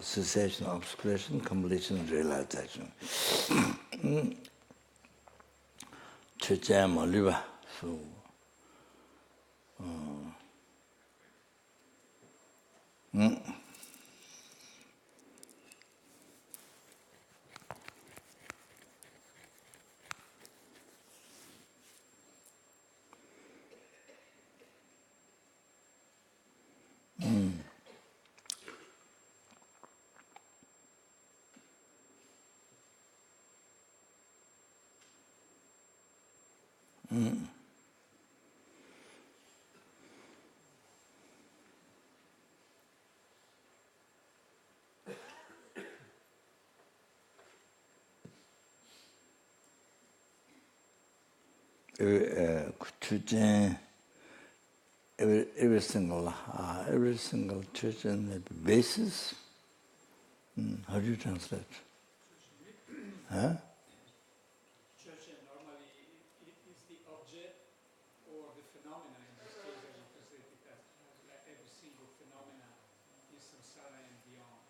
cessation, obscuration, completion, realization. Checham oliva, so. every single church and the basis. How do you translate? Huh? Church normally it is the object or the phenomena. In this case, I would translate it as like every single phenomena in samsara and beyond.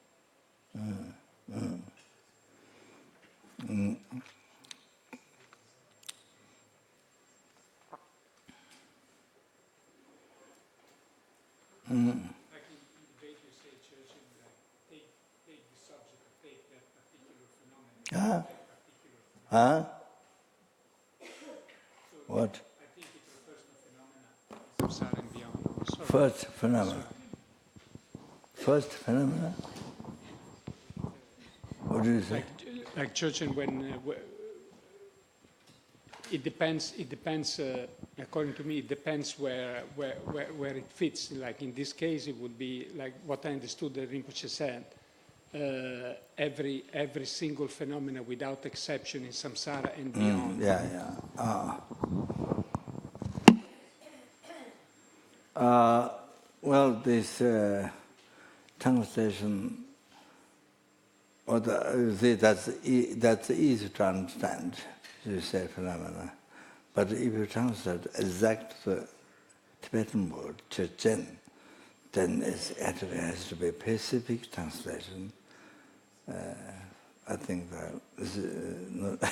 Like in debate, you say church and like take the subject, or take that particular phenomenon. Huh? So What? I think it refers to phenomena in samsara and beyond. Sorry. First phenomena. First phenomena? What do you say? Like church and when it depends. According to me, it depends where it fits. Like in this case, it would be like what I understood that Rinpoche said. Every single phenomena without exception in samsara and beyond. Well, this translation, that's easy to understand. You say phenomena, but if you translate exact the Tibetan word "chechen," then it has to be a specific translation. I think that this is not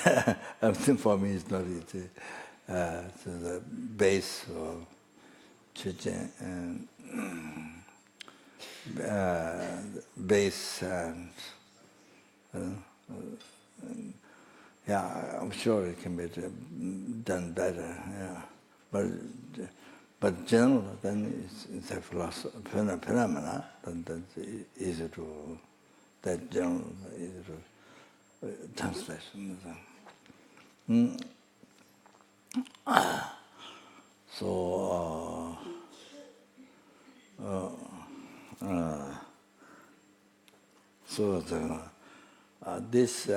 everything for me is not easy. So the base of chechen, base and I'm sure it can be done better. But general, then it's a phenomena. Then that's easy to that general easy to translation. This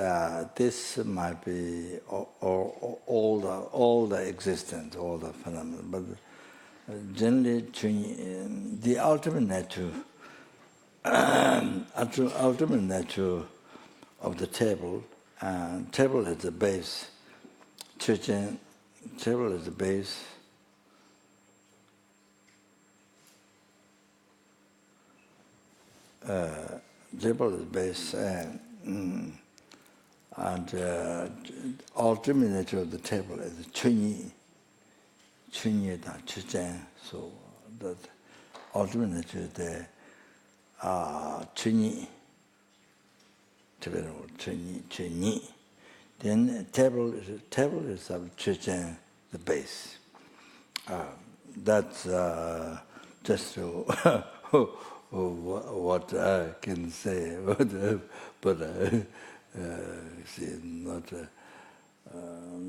might be all the existence, all the phenomena, but generally the ultimate nature of the table. Table is the base. Table is the base. Table is base, and ultimate nature of the table is chunyi. Chunyi da chuchen. So that ultimate nature is the chunyi. Chunyi. Then table is of chuchen, the base. That's just what I can say, but see,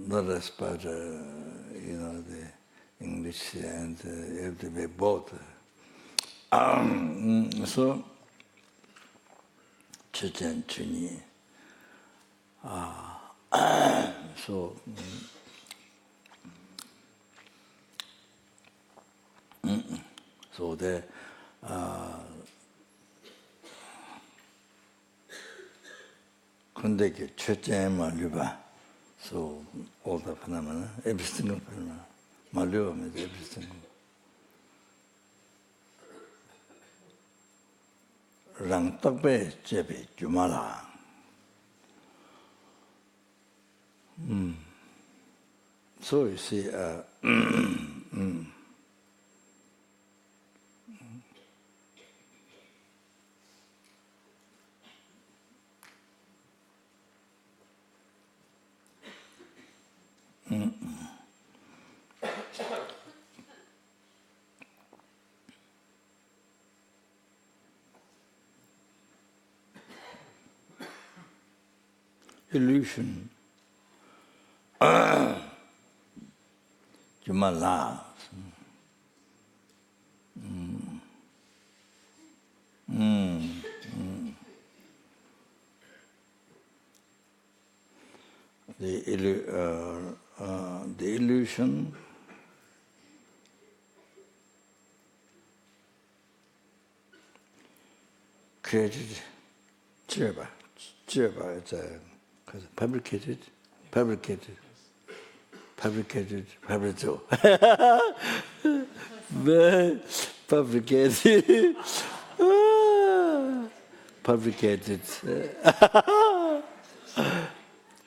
not as part the English and you have to be both. So, Chechen Chunyi. So the Kundeke Chechen Maluba. So all the phenomena, every single phenomena. Maluba means every single. Rang Takpe Chepe Jumala. So you see, illusion, Jumala. the illusion created Kyabje. Kyabje is fabricated, fabricated. Fabricated. Fabricated.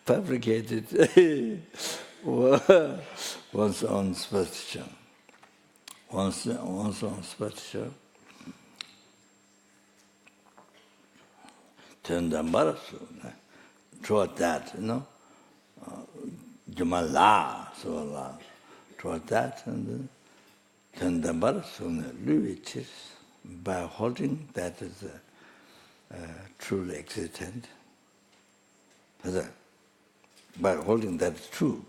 Fabricated one's own superstition. One's own superstition. Turned embarrassed. Toward that, Jamala, so Allah. Toward that, and turned embarrassed. Which is by holding that is truly existent. By holding that is true.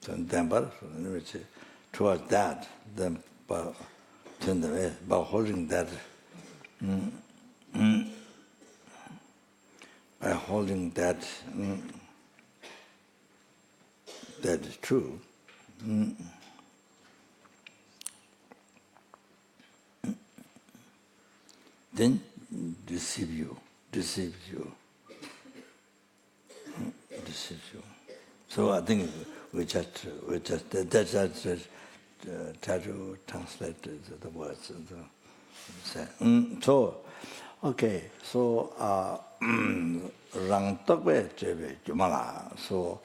Which toward that, then by holding that, by holding that, that is true. Then deceives you. So I think we just try to translate the words. So, okay, so rang tokbe chebe jumala. So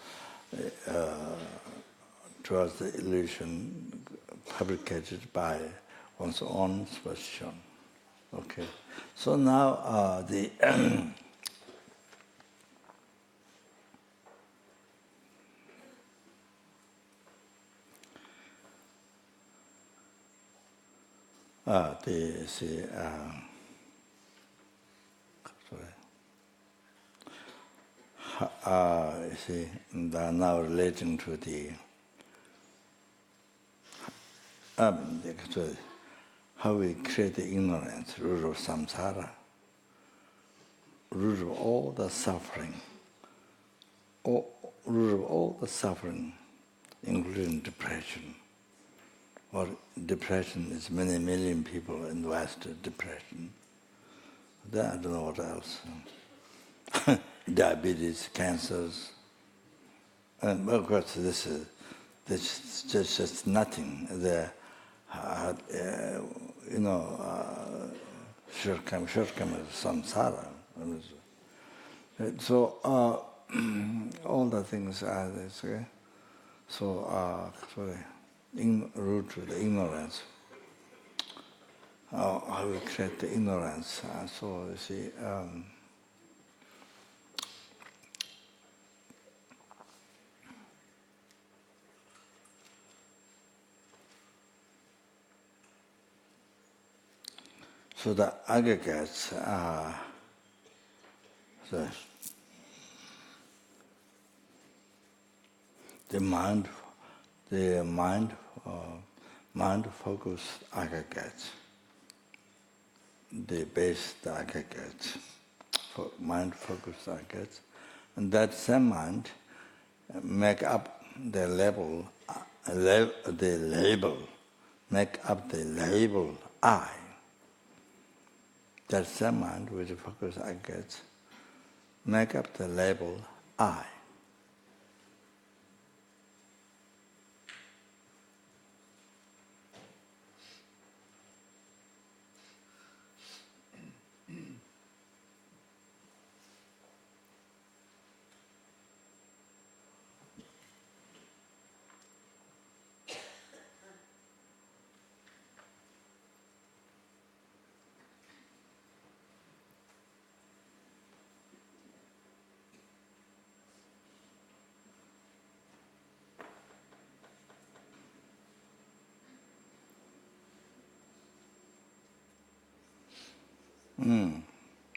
towards the illusion fabricated by one's own superstition. Okay, so now the now relating to the how we create the ignorance, root of samsara, root of all the suffering, including depression. Or depression is many million people in the West, depression. Then I don't know what else. Diabetes, cancers. And of course, this is just nothing. The shortcomings of samsara. So all the things are this. Okay? So root to the ignorance. How we create the ignorance. So you see. So the aggregates are the mind-focused aggregates, the base aggregates, mind-focused aggregates, and that same mind make up the label, make up the label I. That same mind with the focus aggregates make up the label I.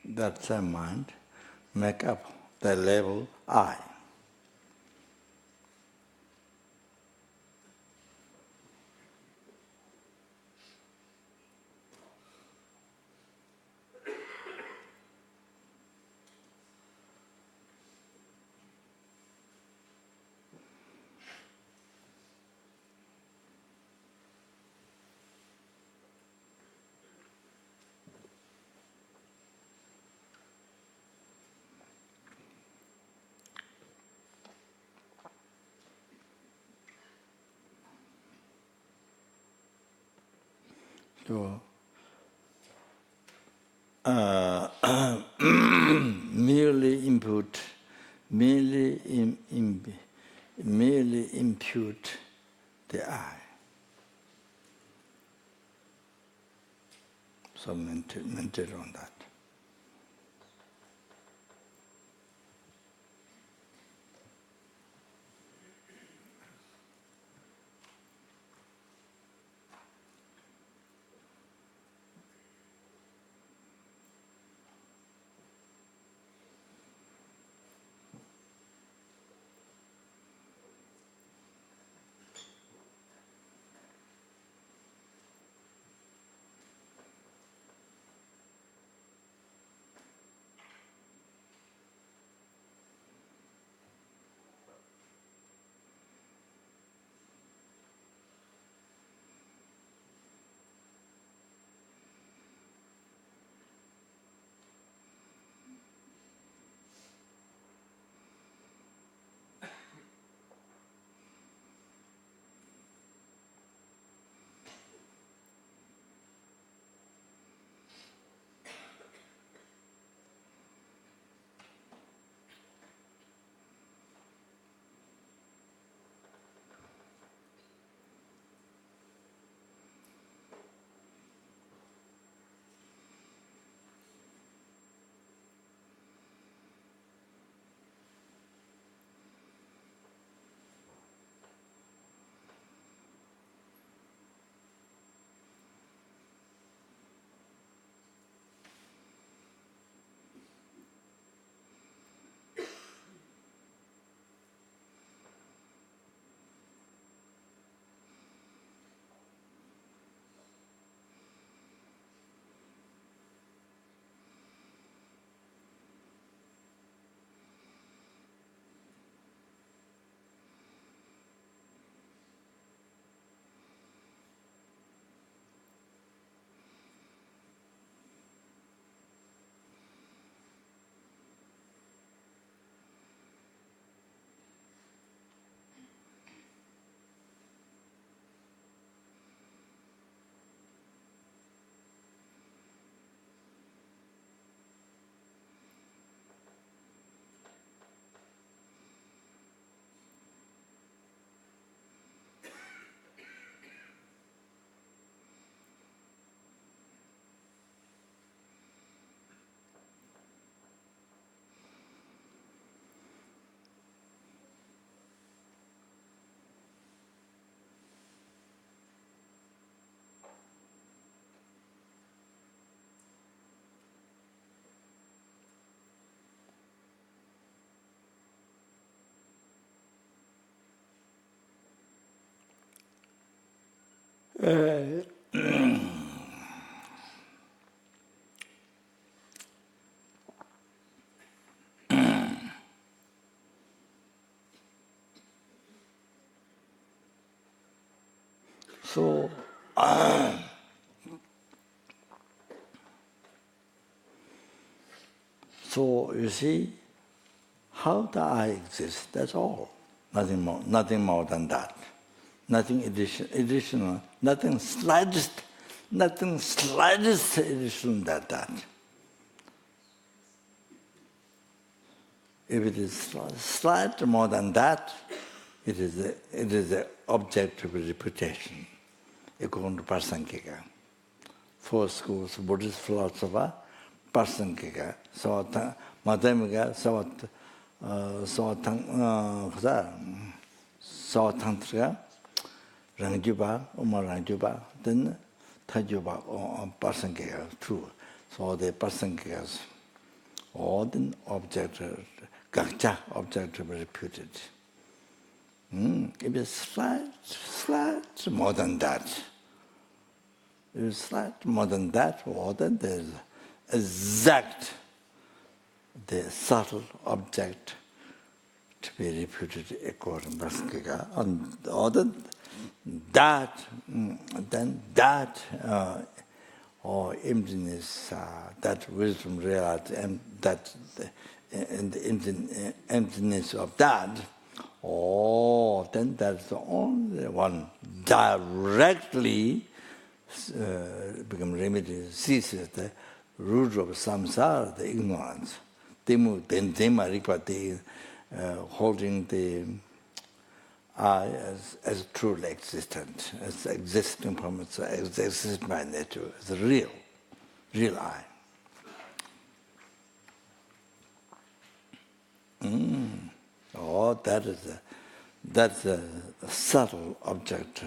That same mind make up the label I. So, merely impute the I. So meditate on that. So, so you see how the I exists. That's all. Nothing more than that. Nothing additional. Nothing slightest additional than that. If it is slight more than that, it is the object of reputation. According to Parsangika. Four schools, Buddhist philosopher, Parsangika, Madhyamika, Tantra, Rangjuba, Rangjuba, then Tajuba or Parsangika too. So the Parsangikas, all the object, Gakcha object reputed. It is slight more than that. It is slight more than that, or than the exact, the subtle object to be reputed according to Parsangika. And other that, then that, or emptiness, that wisdom realized, and that and the emptiness of that. Oh, then that's the only one directly become remedy, ceases the root of samsara, the ignorance. They move, then they holding the I as truly existent, as existing from its existence by nature, as a real I. Oh, that's a subtle object.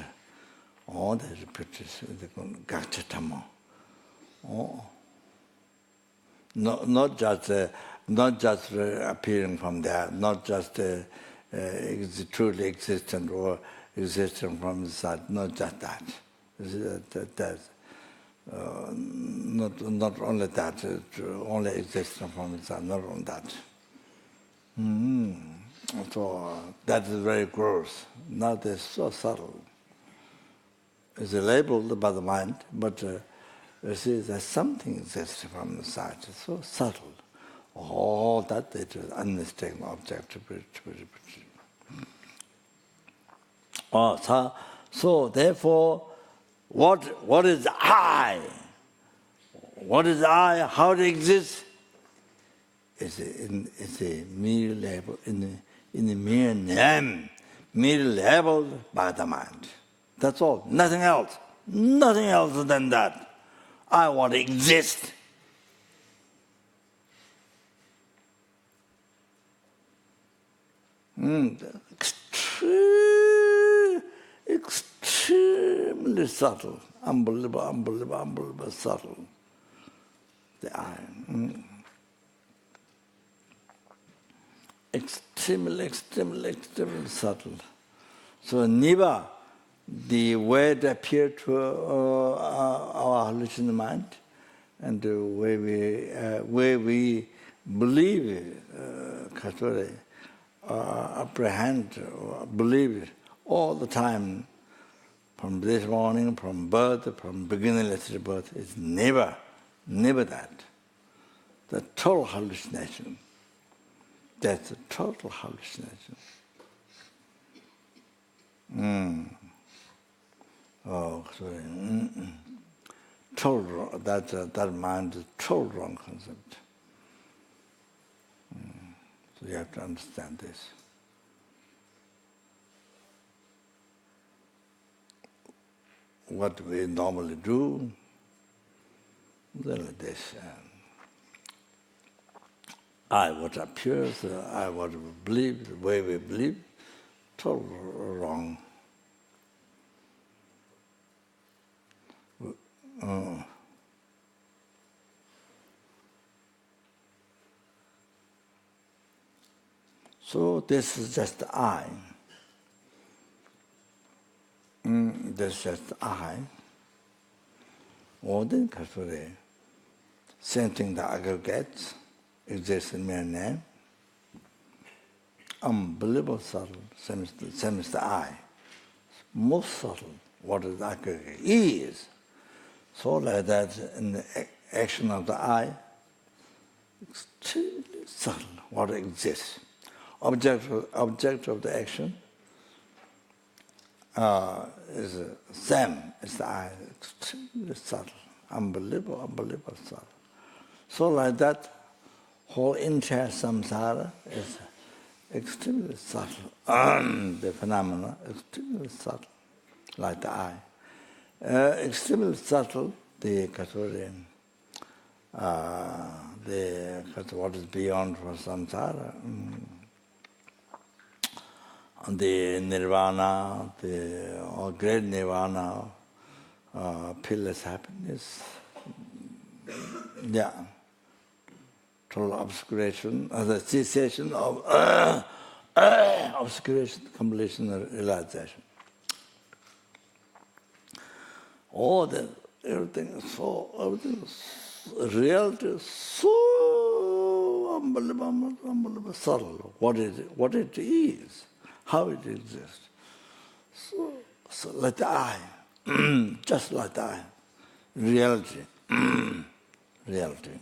Oh, that repetition, the gachatama. Oh, not just appearing from there, not just truly existent or existing from the side, not just that. Not only that, only existing from the side, not on that. So that is very gross. Now it's so subtle. It's labeled by the mind, but you see that something exists from the side. It's so subtle. Oh, that it is unmistakable object. Oh, so therefore, what is I? What is I? How it exists? It's a mere label in the mere name, mere labeled by the mind. That's all. Nothing else. Nothing else than that. I want to exist. Extremely subtle. Unbelievable subtle. The I. Extremely subtle. So Niva, the way it appeared to our hallucinating mind, and the way we believe, apprehend, believe it all the time, from this morning, from birth, from beginningless rebirth, is never that. The total hallucination. That's a total hallucination. Oh, sorry. Total, that mind is total wrong concept. So you have to understand this. What we normally do, like this. I what appears, I what we believe, the way we believe, totally wrong. So this is just I. This is just I. Or then sentient the aggregates exists in mere name. Unbelievable subtle, same as the I. Most subtle, what is aggregate is. So like that in the action of the I, extremely subtle, what exists. Object of the action is the same as the I, extremely subtle, unbelievable subtle. So like that, whole entire samsara is extremely subtle. The phenomena is extremely subtle, like the I. Extremely subtle, what is beyond for samsara, the nirvana, the great nirvana, peerless happiness, yeah. Total obscuration, the cessation of obscuration, completion, and realization. Everything is reality is so unbelievable subtle. What it is, how it exists. So like the I, just like the I, reality, reality.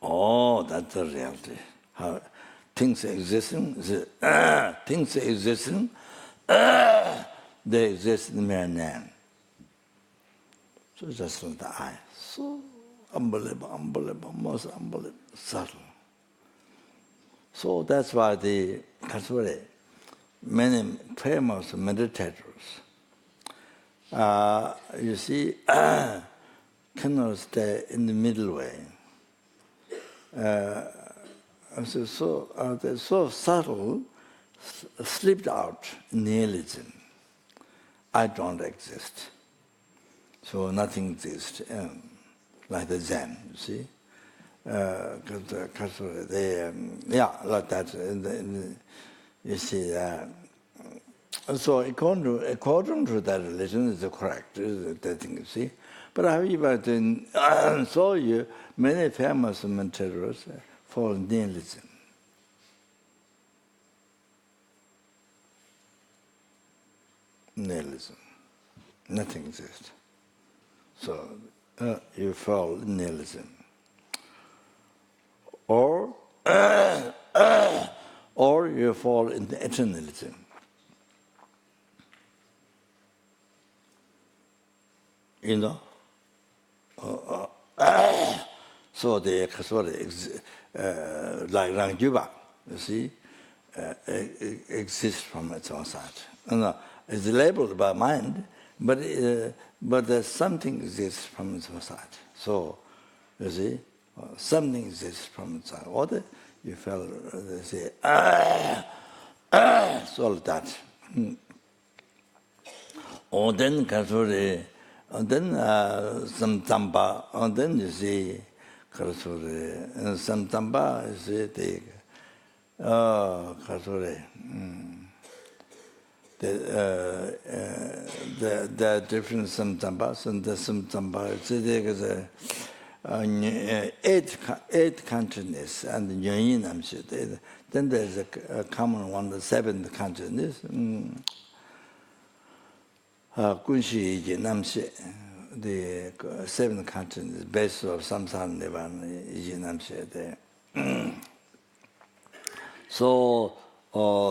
Oh, that's the reality. How things existing, they exist in mere name. So just like the eye. So unbelievable, most unbelievable, subtle. So that's why the Kasuri, many famous meditators, you see, cannot stay in the middle way. They're so subtle, slipped out nihilism. I don't exist. So nothing exists, like the Zen, you see. Like that. You see, so according to that religion, is correct, that thing, you see. But however, so many famous mentors follow nihilism. Nihilism. Nothing exists. So you fall in nihilism. Or you fall into eternalism. You know? So the like Rangjuba, you see, exists from its own side. It's labeled by mind, but there's something exists from its own side. So, you see, something exists from its side. Or you feel, they say, so like that. Or then some tamba, and then you see, some tamba, you see, the different some tambas, and the some tamba, see, there's eight consciousness, and Nyuyin, then there's a common one, the seventh consciousness. Kunshi Namshi, the seventh consciousness, base of samsara nirvana, Namshi. So,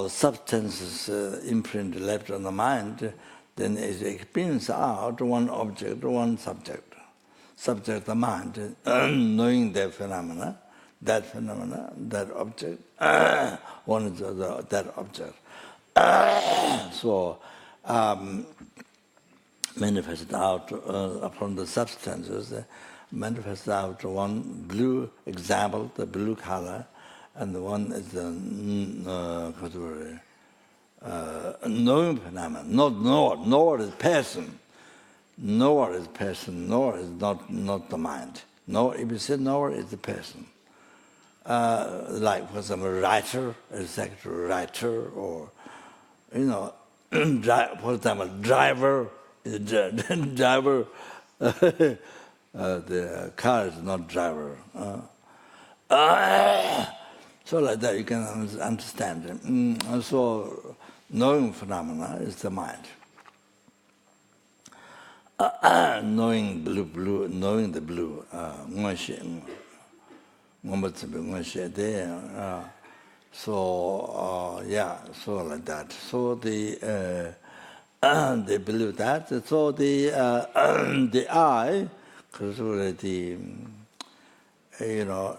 substances imprint left on the mind, then it experiences out one object, one subject. Subject, the mind, knowing that phenomena, that object, one is that object. So, manifest out from the substances, manifest out one blue example, the blue color, and the one is the knowing phenomenon, not knower. Knower is person. Knower is person. Knower is not the mind. Knower, if you say knower, is the person. Like for example, writer, a secretary writer, or for example, driver. Driver, the car is not driver. So like that you can understand. So knowing phenomena is the mind. Knowing blue, knowing the blue. So so like that. So they believe that. So the I,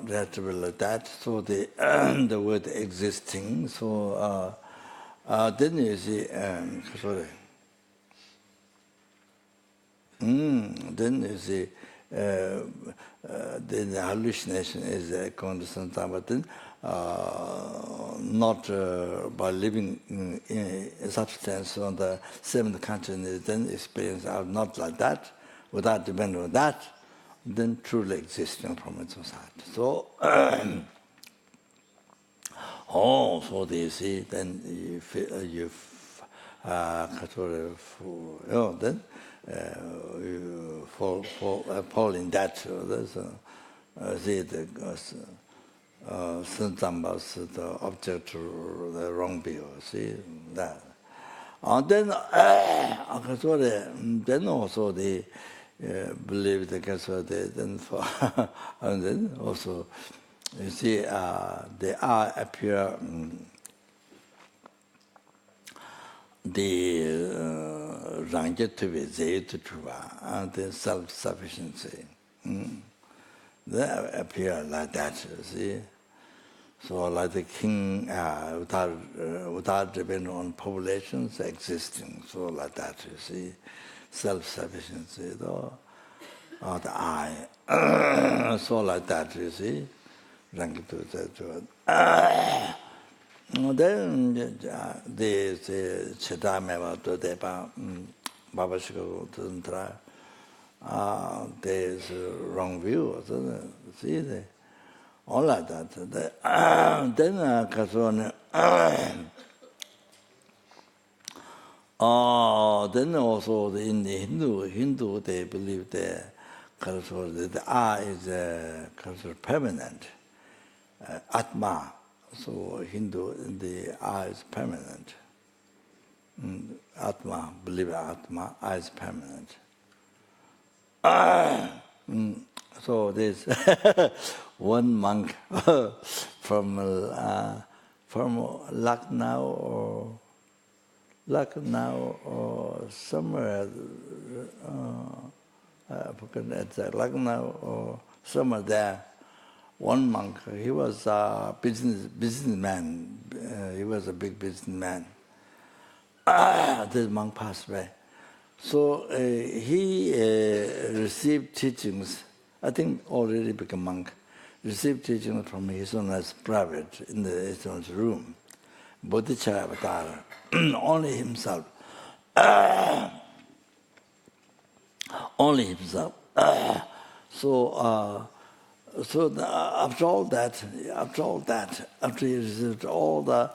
that to be like that. So the word existing. So then you see, then you see, the hallucination is a constant, but then not by living in substance on the seventh consciousness, then experience out not like that, without depending on that, then truly existing from its own side. So, so they see, then you then you fall in that. See the the object to the wrong view. See that. And then also they believe the then for and then also you see the eye appear the Rangya to be Zayutuva, and then self-sufficiency. They appear like that, you see. So like the king without depending on populations existing, so like that, you see. Self-sufficiency, though, or the I, so like that, you see. Then the Chedameva to the Baba Shiko doesn't try. There's wrong view, see, all like that. Then then also in the Hindu they believe the I is permanent, Atma. So Hindu, the I is permanent. Atma, believe Atma, I is permanent. So there's one monk from Lucknow or somewhere, I forget exactly, Lucknow or somewhere there. One monk, he was a businessman. He was a big businessman. This monk passed away. So he received teachings. I think already became monk. Received teachings from his own as private in his own room. Bodhichitta, only himself. Only himself. So after all that, after he received all the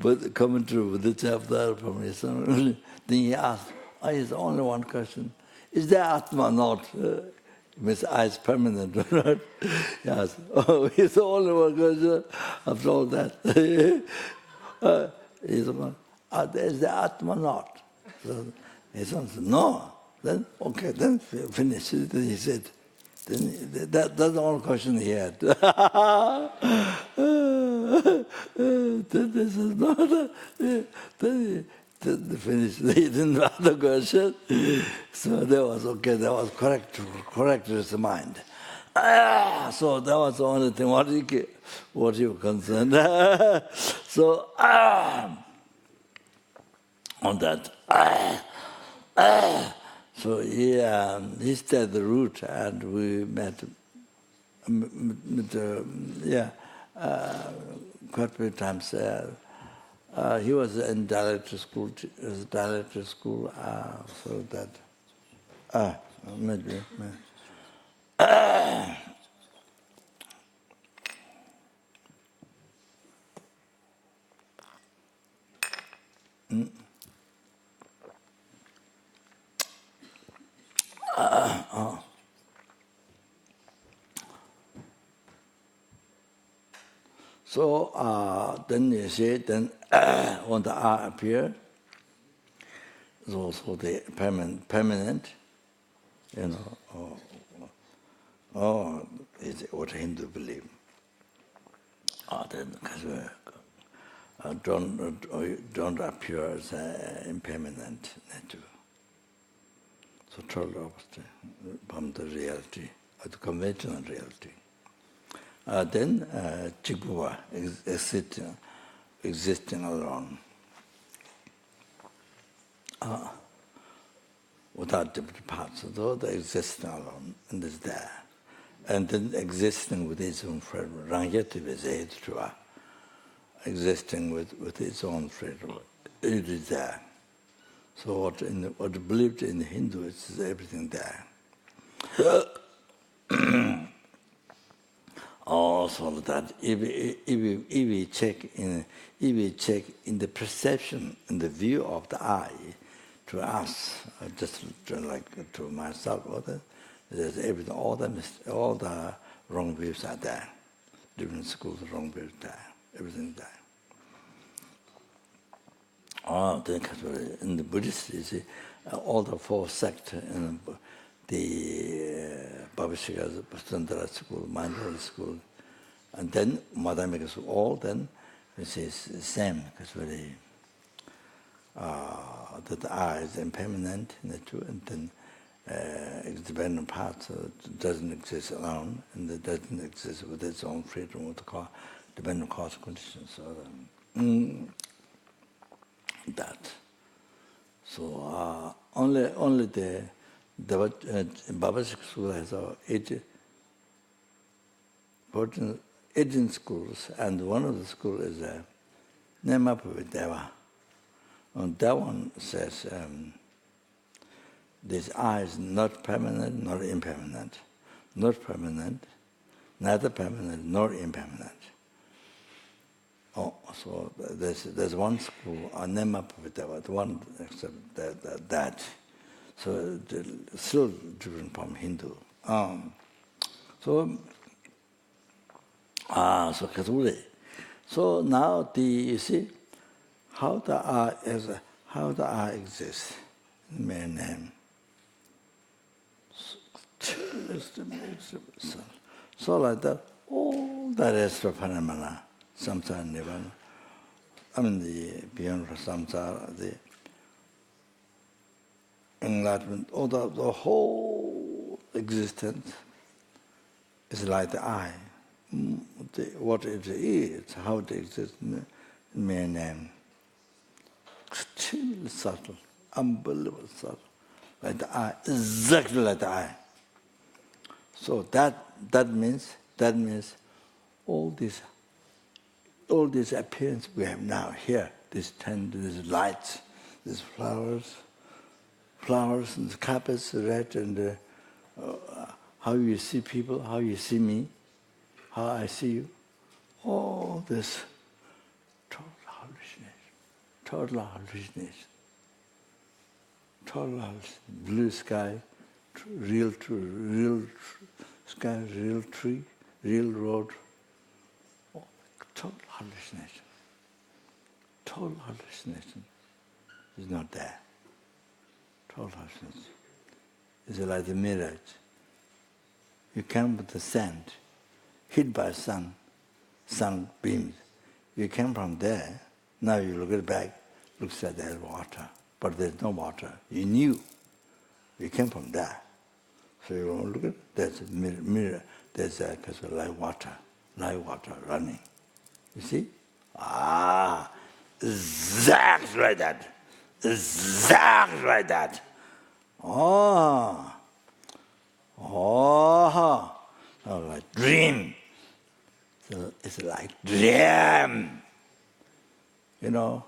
but coming through with the chapter from his son, then he asked, his only one question, is there Atma not? His eyes permanent or not? He asked, it's only one question after all that. Is the Atma not? So his son said, no. Then, okay, then finish. Then he said, then that's the only question he had. Then this is not, then finished. He didn't have the question. So that was okay, that was correct his mind. So that was the only thing what you concerned. So on that. So he stayed the route, and we met quite a few times. He was in dialectic school, so that maybe. So then you see, then when the I appear, is also the permanent, you know, or is what Hindu believe. Then don't appear as impermanent nature. So total opposite from the reality, the conventional reality. Then Chigbuwa, existing alone, without different parts, though the existing alone, and is there. And then existing with its own freedom, Rangyati Vizayatruva, existing with its own freedom, it is there. So what believed in the Hindu is everything there. Also that if we check in the perception, in the view of the I, to us, just like to myself, there's everything, all the wrong views are there. Different schools, wrong views there, everything there. Then in the Buddhist, you see, all the four sects in the Babashika, Tantra school, Mindful school, and then Madhyamika school, all then, you see, it's the same, because that the I is impermanent in the two, and then dependent parts doesn't exist alone, and it doesn't exist with its own freedom, what they call dependent cause conditions. So that. So only the Baba's school has 18 schools, and one of the schools is Nemapavideva. And that one says this I is not permanent nor impermanent, not permanent, neither permanent nor impermanent. Oh, so there's one school, Nemapavideva, the one except that. So still different from Hindu. So Kathuli. So now you see how the I exists in mere name. So like that, all the rest of phenomena, samsara nirvana, the beyond samsara, the enlightenment, all the whole existence is like the I. What it is, how it exists in mere name. Extremely subtle, unbelievable subtle, like the I, exactly like the I. So that means all this appearance we have now here, this tent, these lights, these flowers and the carpets, red, and how you see people, how you see me, how I see you, all this total hallucination. Blue sky, real sky, real tree, real road, total hallucination. Total hallucination is not there. Total hallucination. It's like the mirage. You come with the sand, hit by sun beams. You came from there, now you look at back, looks like there's water, but there's no water. You knew. You came from there. So you look at, there's a mirror, there's a live water running. You see? Exactly like that. Exactly like that. Like dream. So it's like dream. You know,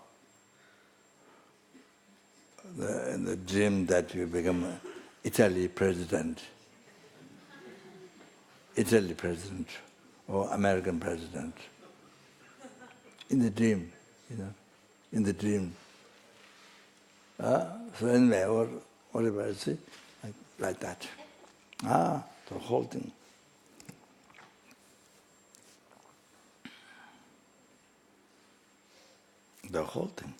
the dream that you become Italy president or American president. In the dream, in the dream. So anyway, whatever I see, like that. The whole thing. The whole thing.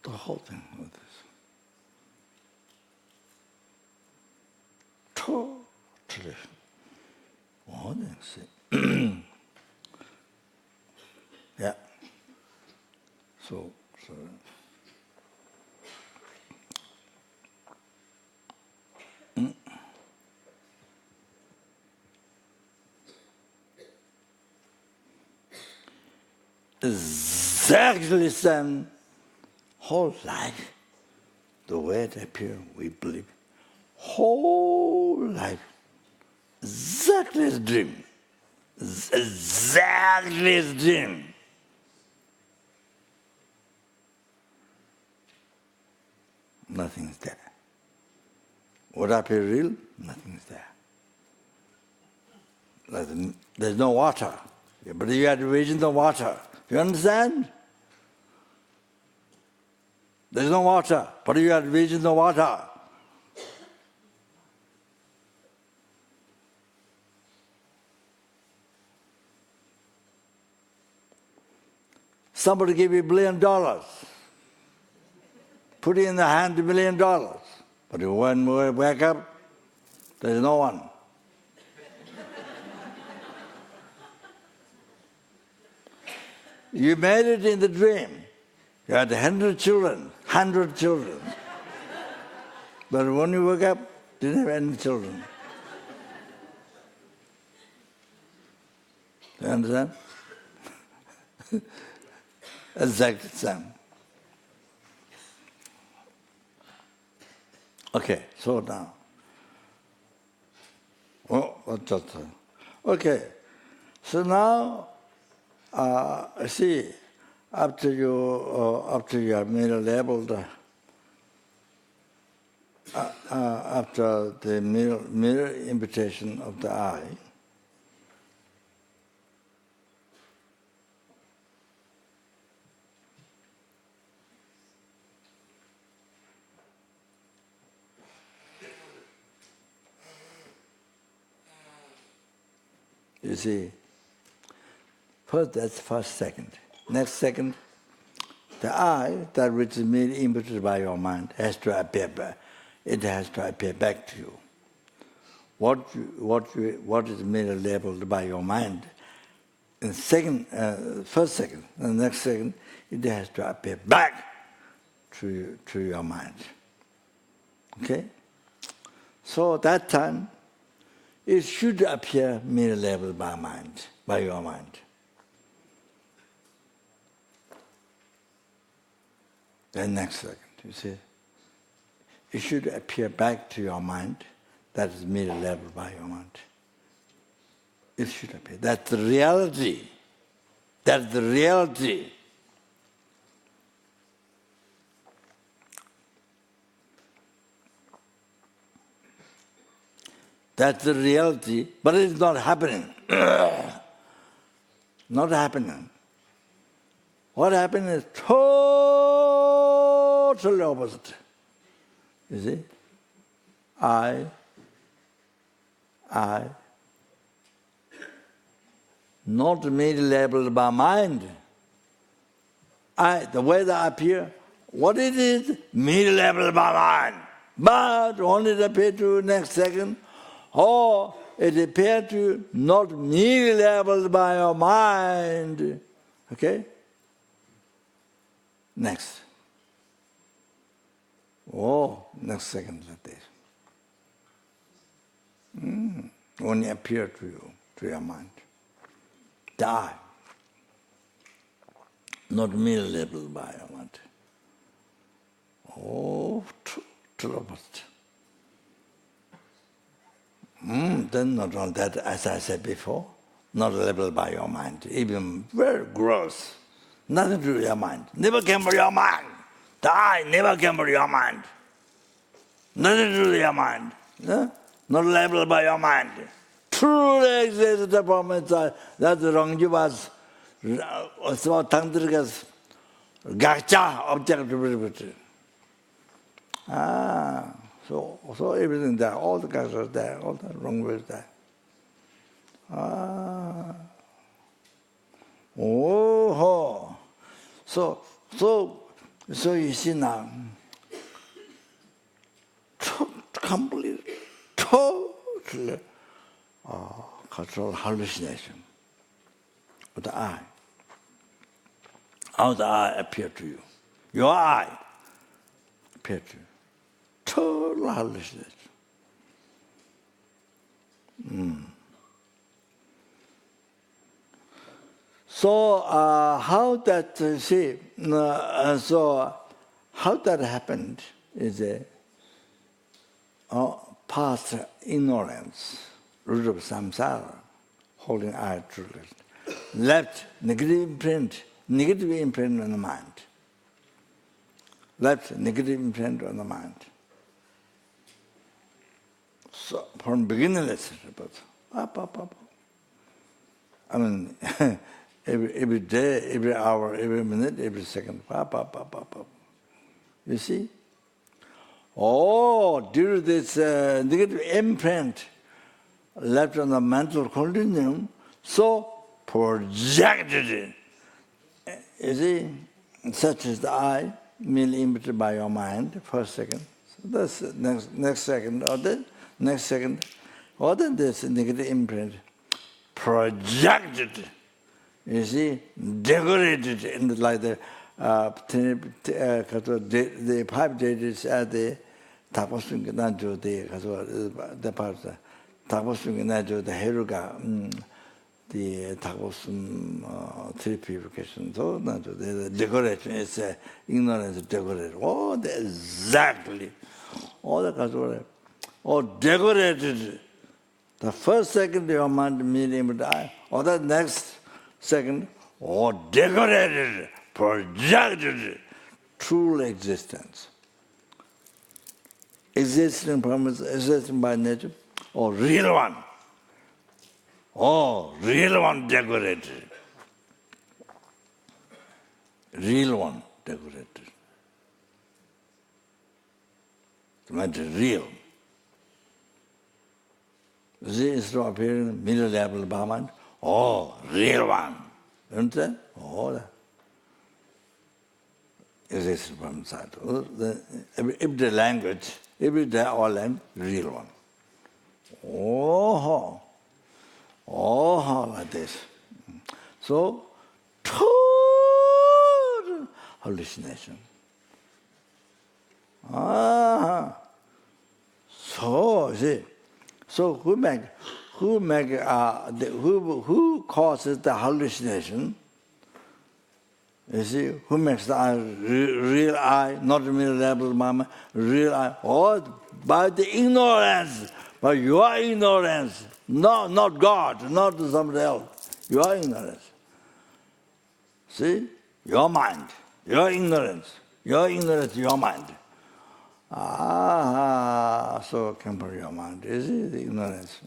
The whole thing with this. Totally. Yeah. So. Exactly same whole life, the way it appears, we believe. Whole life, exactly as dream. Exactly as dream. Nothing's there. What appears real, nothing's there. There's no water, but you have to vision the water. You understand? There's no water, but you have to vision the water. Somebody give you $1 billion. put in the hand $1 million. But when we wake up, there's no one. You made it in the dream. You had 100 children, 100 children. But when you wake up, didn't have any children. You understand? Exact same. Okay, so now. Okay, so now, see, after you have made a labeled, after the mirror invitation of the I, you see, first that's first second. Next second, the I, that which is merely imputed by your mind, has to appear back. It has to appear back to you. What is merely labeled by your mind, in first second, the next second, it has to appear back to your mind. Okay? So that time, it should appear merely labeled by mind, by your mind. The next second, you see, it should appear back to your mind. That is merely labeled by your mind. It should appear. That's the reality. That's the reality. That's the reality, but it's not happening. Not happening. What happened is totally opposite. You see? I, not merely labeled by mind. The way that appear, what it is, merely labeled by mind. But only it appear to next second, or it appear to not merely labeled by your mind. Okay? Next. Oh, next second like this. Only appear to you, to your mind. The I. Not merely labeled by your mind. Oh, trouble. Then not only that, as I said before, not labeled by your mind, even very gross. Nothing to do with your mind. Never came from your mind. The I never came from your mind. Nothing to do with your mind. Yeah? Not labeled by your mind. Truly exists the from inside. That's the wrong you was. So tantrikas gacha objectivity. So everything there, all the gachas there, all the wrong ways there. Oh, so you see now, completely, totally cultural hallucination of the I. How the I appear to you. Your I appear to you. Total hallucination. So how that how that happened is past ignorance, root of samsara, holding I truly, left negative imprint on the mind. Left negative imprint on the mind. So from beginningless, I mean, every day, every hour, every minute, every second. You see? Oh, due to this negative imprint left on the mental continuum, so projected it. You see? Such is the I, merely imprinted by your mind, first second. So that's next second, or then next second, or then this negative imprint projected, you see, decorated in like the 5 days at the taposung najo the part taposung najo the heruga the taposum 3 purification. So najo the decoration is ignorance decorated. Oh, exactly. All the kasura, all decorated. The first second your mind medium die, or the next second, all decorated, projected, true existence. Existing promise, existing by nature, or real one. Oh, real one decorated. Real one decorated. It's meant real. See, instead of appearing middle level Brahman, oh, real one. You understand? Oh, that exists from inside. If the language, every day all language, real one. Oh, like this. So, total hallucination. So, see. So who causes the hallucination? You see, who makes the eye, real eye, not mere level mama, real eye, all by the ignorance, by your ignorance, not God, not somebody else, your ignorance. See, your mind, your ignorance, your mind. So come from your mind. Is it the ignorance?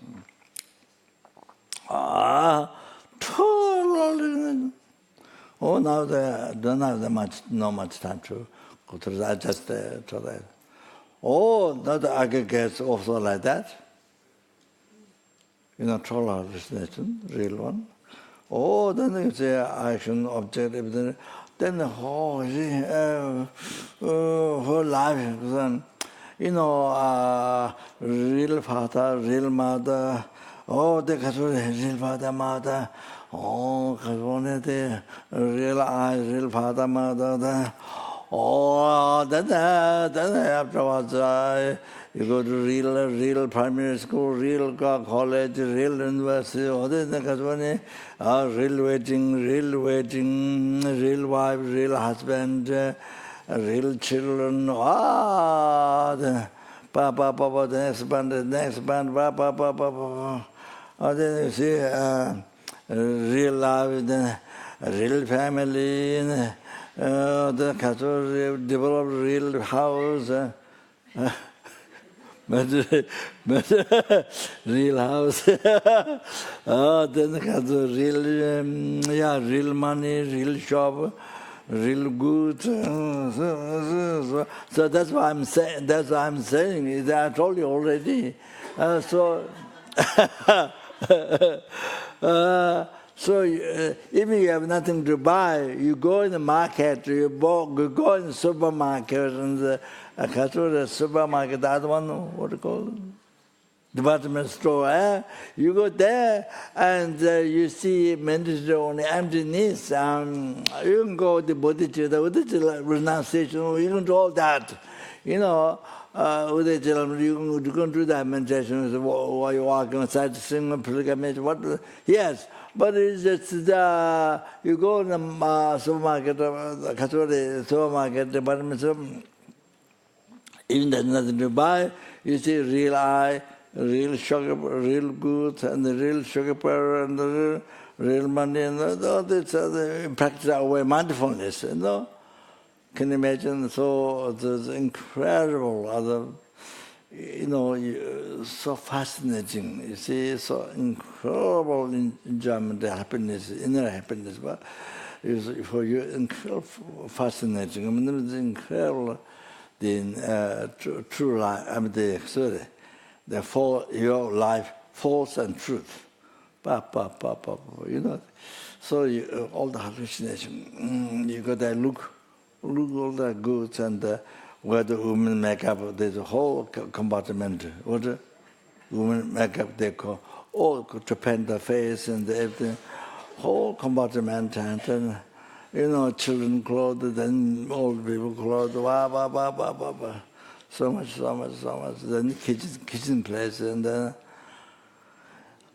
Total. Oh, now they don't have no much time to go through that. Just to that. Oh, not the aggregates also like that. You know, total hallucination, real one. Oh, then you say action, object, everything. Then the whole life, you know, real father, real mother, oh, the real father, mother, oh, the real eyes, real father, mother, oh, then afterwards, you go to real primary school, real college, real university, real wedding, real wife, real husband, real children, the papa, the next band, papa. Then you see real life, then real family, the develop real house. But real house, then real money, real shop, real good. So that's why I'm saying. That's why I'm saying. I told you already. So if you have nothing to buy, you go in the market. You go in the supermarket and the supermarket, that one, what do you call it? Department store. You go there and you see meditation on emptiness. You can go to Bodhichitta, renunciation, you can do all that. You know, you can do that meditation while you're walking outside, singing, pilgrimage, what? Yes, but it's just you go in the supermarket, department store, even there's nothing to buy, you see real eye, real sugar, real good, and the real sugar powder, and the real money, and all this practice our way mindfulness, you know. Can you imagine? So there's incredible so fascinating. You see, so incredible enjoyment, happiness, inner happiness, but for you, incredible fascinating. I mean, it's incredible. The true life, your life, false and truth. You know, so all the hallucination. You got that look, look all the goods and where the women make up, there's a whole compartment. What the women make up, they call, all to paint the face and everything, whole compartment, and then, children clothes, then old people clothes, so much. Then kitchen place, and then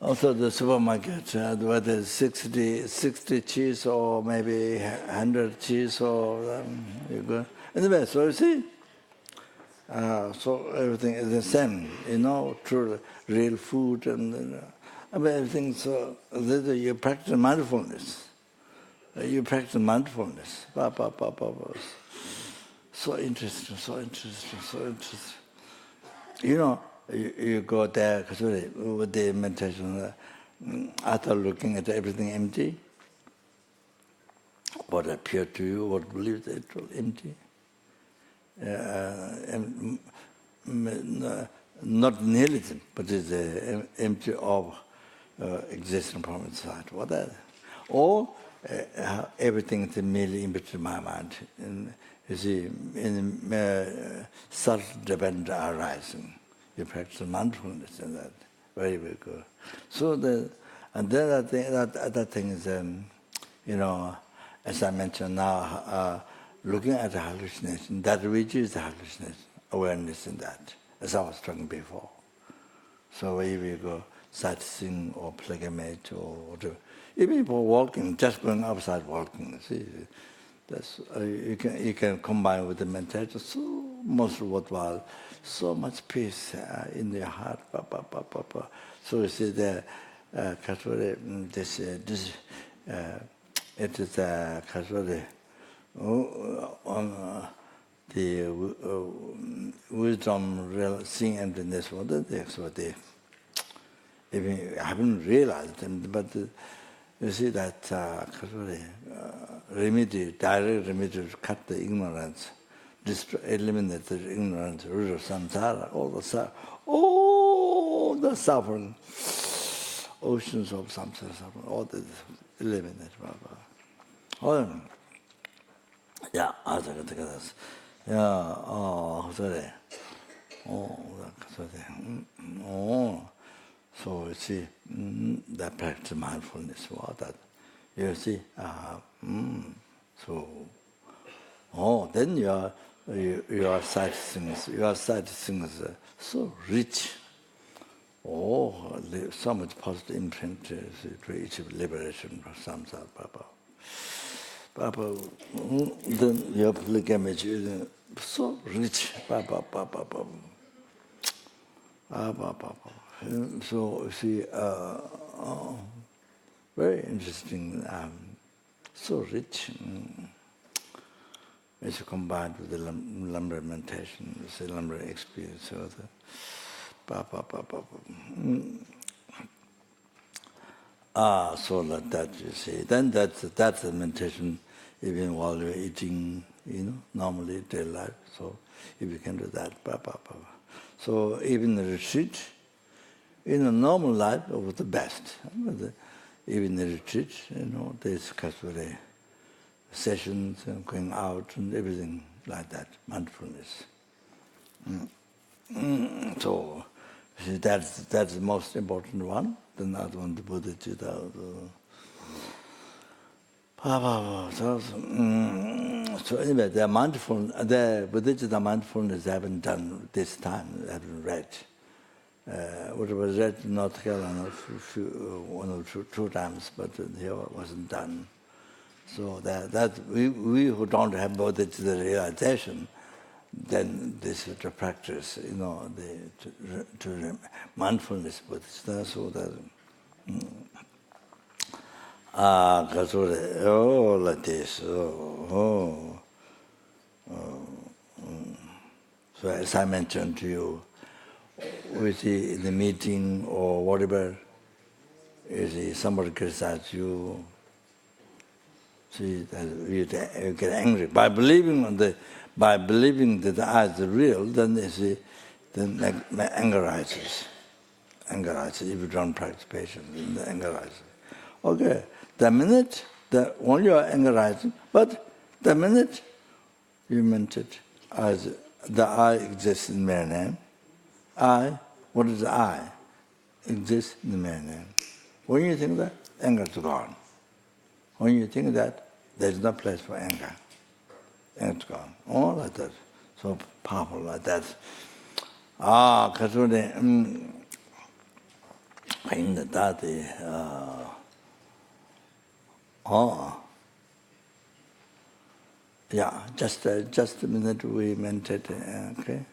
also the supermarket, where there's 60 cheese or maybe 100 cheese or you go. Anyway, so you see, so everything is the same, through real food and everything. So you practice mindfulness. You practice mindfulness. So interesting. You go there with the meditation, after looking at everything empty, what appeared to you, what believes it was empty. Not nihilism, but it's empty of existence from inside. What that? Or everything is merely in between my mind. You see, in self-dependent arising, you practice mindfulness in that. Very, very good. So and then other thing is, as I mentioned now, looking at the hallucination, that which is the hallucination, awareness in that, as I was talking before. So if you go sightseeing or pilgrimage or whatever, even for walking, just going outside walking, see, that's you can combine with the meditation, so most worthwhile, so much peace in your heart. So you see the this it is on the wisdom, real seeing emptiness. What they even haven't realized them, but you see that remedy, direct remedy to cut the ignorance, eliminate the ignorance, root of samsara, all the suffering, oceans of samsara suffering, all this eliminate. Yeah, sorry. So you see, that practice mindfulness, that you see, then your sight things so rich. So much positive imprint to achieve liberation from samsara. Papa, then your pilgrimage is so rich. So you see, very interesting, so rich. As you combine with the lamrim meditation, the lamrim experience. So so that you see. Then that's the meditation, even while you're eating, normally daily life. So if you can do that, So even the retreat, in a normal life, it was the best. Even the retreat, there's casual sessions and going out and everything like that, mindfulness. So see, that's the most important one. The other one, the Bodhichitta. So anyway, the Bodhichitta mindfulness I haven't done this time. I haven't read. What was read in North Carolina one or two times, but here it wasn't done. So that we who don't have Bodhichitta realization, then this is to practice, to mindfulness Bodhichitta. So that like this. So as I mentioned to you, we see in the meeting or whatever, you see somebody criticizes you, see that you get angry. By believing that the I is real, then you see, then anger rises. Anger rises. If you don't practice patience, then the anger rises. Okay, the minute when you are anger rising, but the minute You meant it as the I exists in mere name. I, what is I? Exists in the mere name. When you think that, anger is gone. When you think that, there is no place for anger. Anger is gone. All like that. So powerful like that. Kasune, in the daddy, yeah, just a minute we meditate, okay?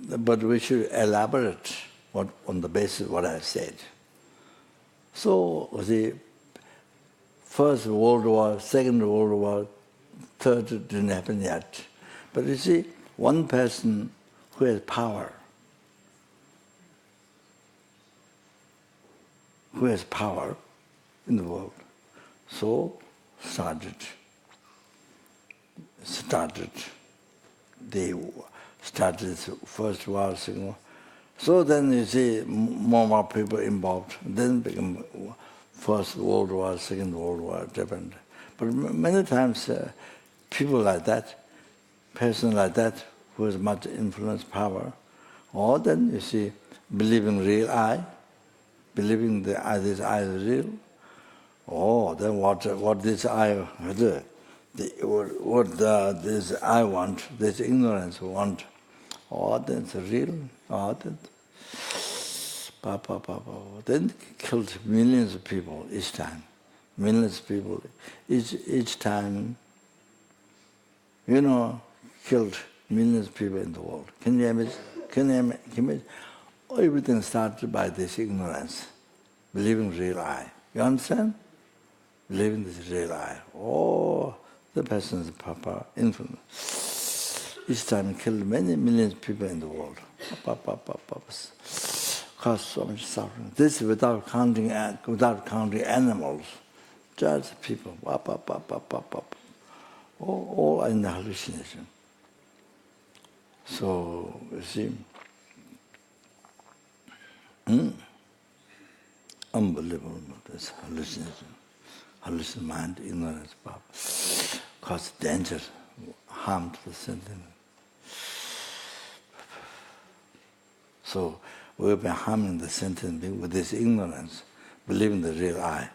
But we should elaborate on the basis of what I said. So, the First World War, Second World War, Third didn't happen yet. But you see, one person who has power, in the world, so started. They started First War, Second War. So then you see more people involved. Then became First World War, Second World War, different. But many times people like that, person like that, who has much influence, power, or then you see believing real I, believing this I is real. Oh, then what this I do? This I want, this ignorance want, oh, that's real. Oh, then killed millions of people each time. Millions of people each time. Killed millions of people in the world. Can you imagine? Everything started by this ignorance, believing real I. You understand? Believing this real I. Oh, the person's Papa, infinite. Each time killed many millions of people in the world. Caused so much suffering. This without counting animals, just people. All in the hallucination. So you see, unbelievable this hallucination. Hallucination, mind, ignorance, cause danger, harm to the sentient. So we've been harming the sentient being with this ignorance, believing the real I,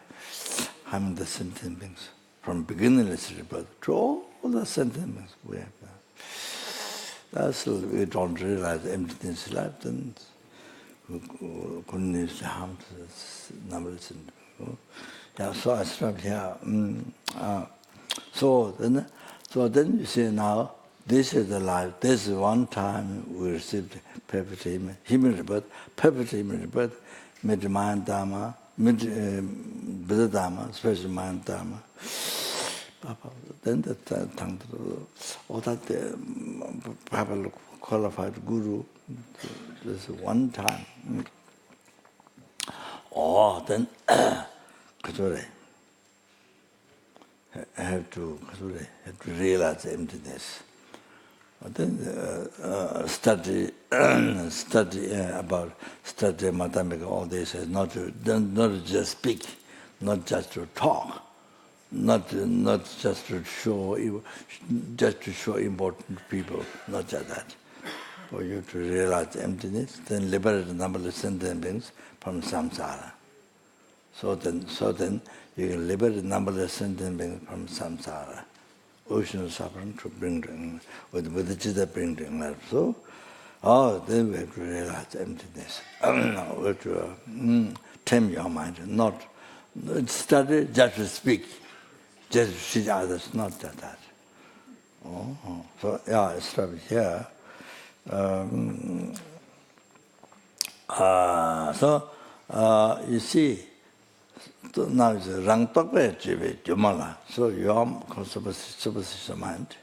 harming the sentient beings from beginningless rebirth to all the sentient beings we have. That's we don't realize emptiness is life, then we couldn't use the harm to the number of sentient beings. Yeah, so I stop here. So then you see now, this is the life. This is one time we received perfect human rebirth, mid-Mahayana Dharma, Buddhadharma, special Mahayana Dharma. Then the tantra, all that Papa qualified guru, this one time. Oh, then have to realize emptiness. Then study mathematics, all this is not to just speak, not just to talk, not just to show important people, not just that. For you to realize emptiness, then liberate the number of sentient beings from samsara. So then you can liberate the number of sentient beings from samsara, ocean of suffering to bring to with bodhichitta bring to life. So, then we have to realize emptiness. We have to tame your mind, not study just to speak, just to see others, not just that. So I stop here. You see. Now it's rang tokpe jibe jumala. So your superficial mind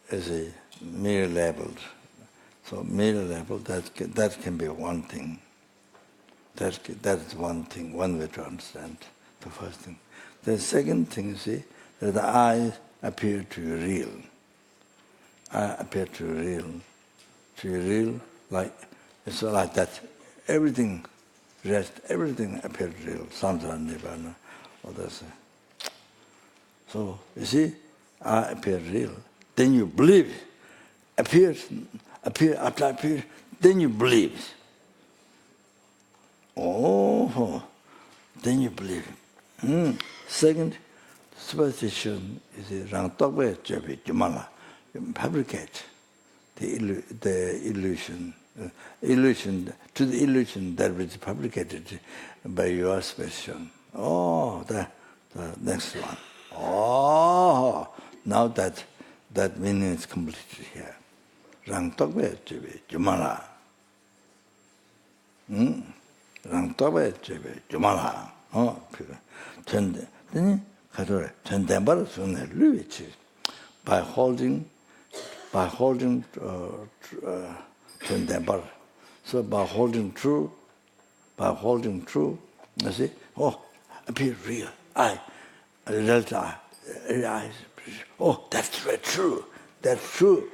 is a mere level. So mere level that can be one thing. That is one thing, one way to understand the first thing. The second thing, you see, that the I appear to you real. I appear to you real, like it's like that. Everything. Rest, everything appears real. Samsara, Nibbana, all this. So, you see, I appear real. Then you believe. Appear, after appear, then you believe. Oh, then you believe. Second, superstition is rang tokwe jebi jumala. Fabricate the illusion. To the illusion that is fabricated by your superstition. Oh, the next one. Oh, now that meaning is completely here. Rang tokwe jebi jumala. Rang tokwe jebi jumala. Oh, then by holding so by holding true, you see, appear real. LZR, oh, that's very true. That's true.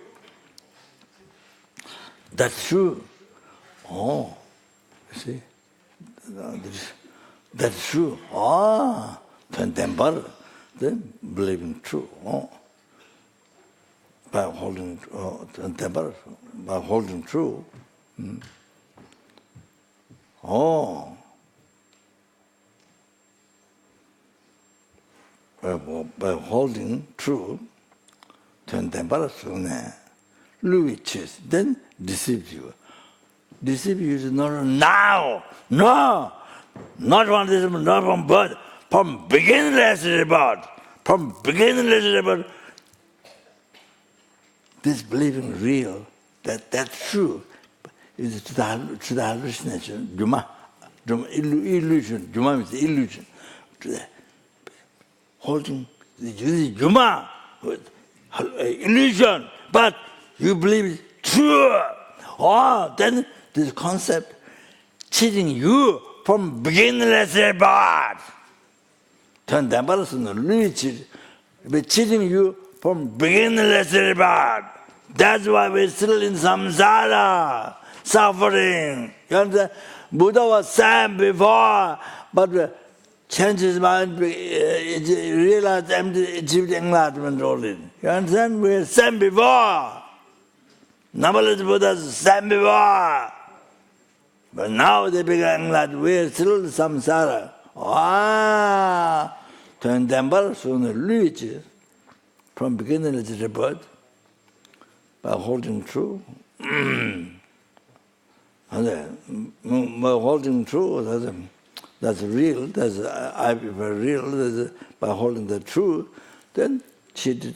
Oh, you see, that's true. Then believing true. Oh. By holding true. Oh. By holding true, which then deceive you. Deceive you is not now. No, not from this, not from birth, from beginningless rebirth. From beginningless rebirth. This believing real, that's true, is to the hallucination, illusion. Juma means illusion. To the holding Juma, illusion, but you believe it's true. Oh, then this concept cheating you from beginningless rebirth. Then cheating you from beginningless rebirth. That's why we're still in samsara, suffering. You understand? Buddha was same before, but changed his mind, realized achieved enlightenment already. You understand? We're same before. Numberless Buddhas same before. But now they become enlightened. We're still in samsara. Then temple sooner reach from beginningless rebirth by holding true. By holding true, that's real, that's I prefer real, by holding the true, then cheated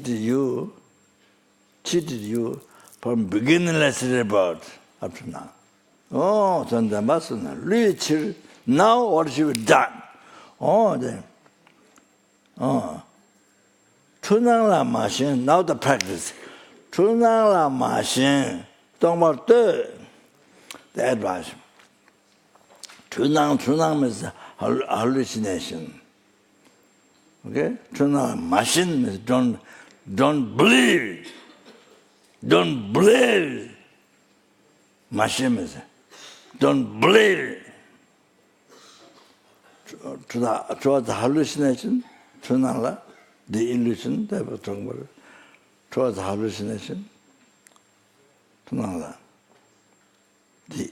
you from beginningless rebirth up to now. Oh, Tandambasana, reach now what should be done? Oh, then. Oh. Chunang la ma xin, now the practice. Chunang la ma xin, talking about the advice. Chunang means hallucination. Okay? Chunang ma xin means don't believe. Don't believe. Ma xin means don't believe. Towards the hallucination, chunang la, the illusion that we're talking about, towards hallucination, the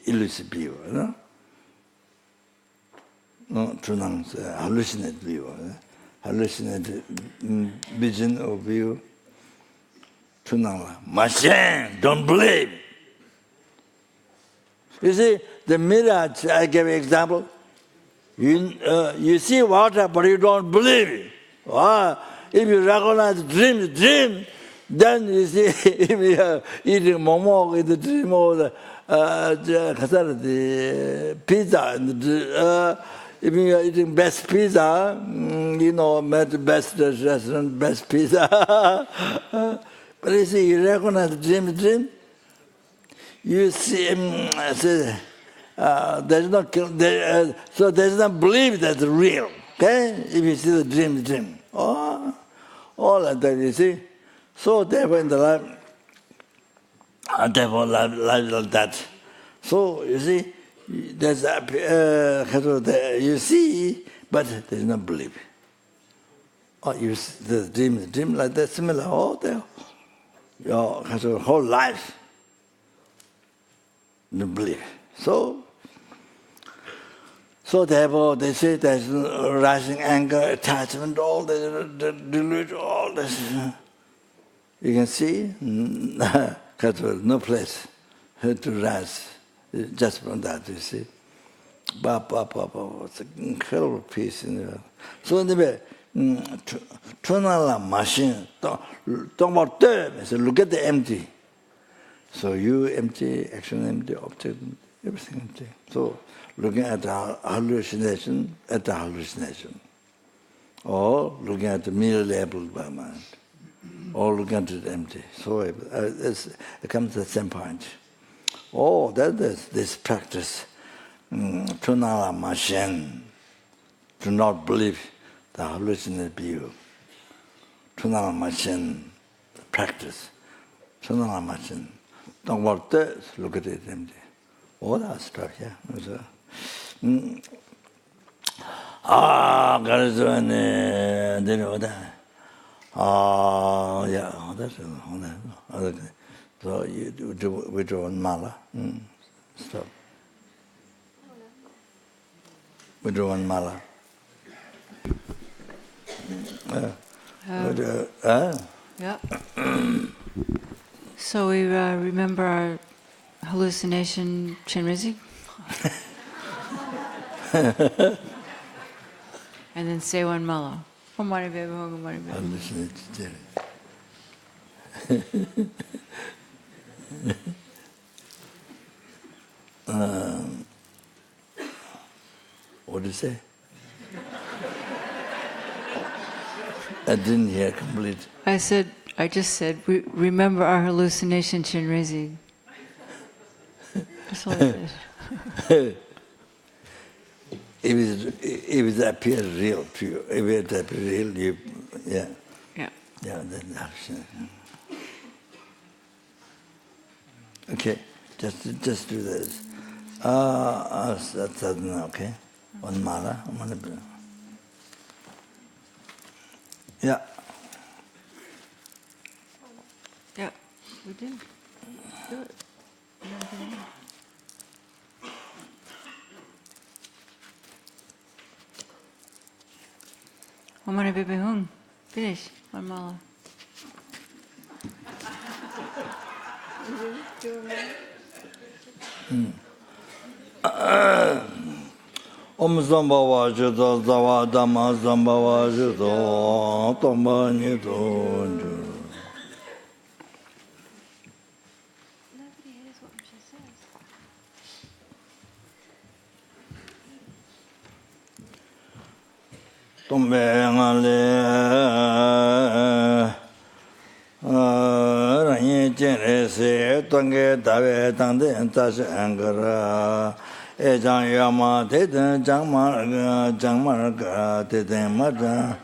illusive view, you know? No, Chunang's hallucinate view, hallucinate vision or view, Chunang, Mashen, don't believe. You see, the mirage, I gave an example, you see water, but you don't believe it. If you recognize dream, then you see if you are eating momo in the dream or the pizza, and if you are eating best pizza, best restaurant, best pizza. But you see, you recognize the dream. You see, there's no belief that's real. Okay, if you see the dream. All like that, you see. So therefore in the life, life like that. So you see, there's you see, but there's no belief. Oh, you see the dream like that, similar, all there. Your whole life, you believe. So therefore, they say there's rising anger, attachment, all the delusion, all this. You can see, no place to rise, just from that, you see. It's an incredible peace in the world. So anyway, turn on the machine, don't about that, look at the empty. So you empty, action empty, object, everything empty. So looking at the hallucination, or looking at the mere labeled by mind, or looking at it empty. So it comes to the same point. Oh, that is this practice. Tunala machine, do not believe the hallucinated view. Tunala machine, practice. Tunala machine. Don't work this, look at it empty. All that stuff, yeah. That's it. So you do withdraw one mala. Stop. Withdraw one mala. Yeah. So we remember our hallucination Chenrezig? And then say one mala. Om Mani Padme Hum, Om Mani Padme Hum. What did you say? I didn't hear complete. I just said, remember our hallucination Chenrezig. That's all I said. If it appears real to you, if it appears real, you, yeah. Yeah. Yeah, then hallucination. Okay, just do this. That's okay. One mala. Yeah. Yeah, we did. Do it. Om Mani Padme Hum. Finish. One mala. Om Sambhava Judo Zava Dhamma Sambhava Judo Tomba Nido. Tombe ngale ranyi jene se tonge dawe tangde tashi angara ejang yama teten jangmar ga teten maja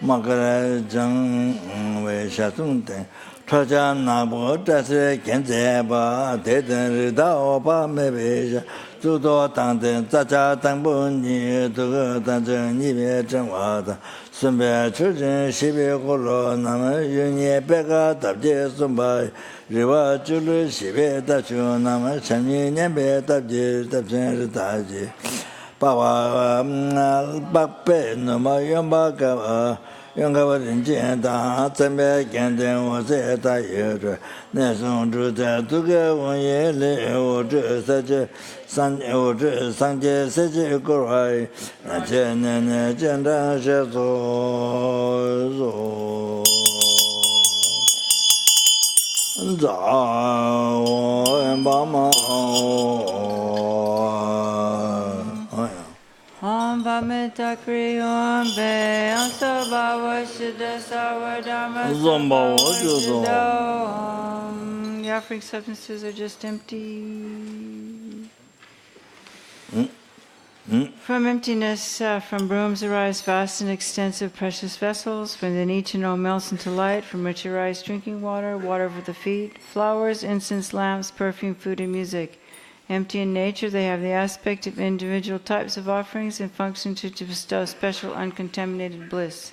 makara jang we shatung ten traja nabo tase kenze ba teten rida opa mebe 주도 당된 자자 당분이 그 단전 입에 정화다 선배 출전 시비 고로 남의 윤예 배가 답제 선바 리와 줄을 시비 다주 남의 참여년 배 답제 답전을 다지 바와 박배 넘어 연바가 영가와 인진다 zembe genden wo se ta ye zhe ne song zhu zhe du ge won ye le wo zhe se zhe san wo zhe sang jie se zhe gu hai na jie ne ne jian zhang xie zuo zuo za wo en ba ma Om Vamita Kriyon Be Ansabhava Siddha Sawa Dharma Sambhava. The offering substances are just empty. From emptiness, from brooms arise vast and extensive precious vessels. From within each and all melts into light, from which arise drinking water, water for the feet, flowers, incense, lamps, perfume, food, and music. Empty in nature, they have the aspect of individual types of offerings and function to bestow special uncontaminated bliss.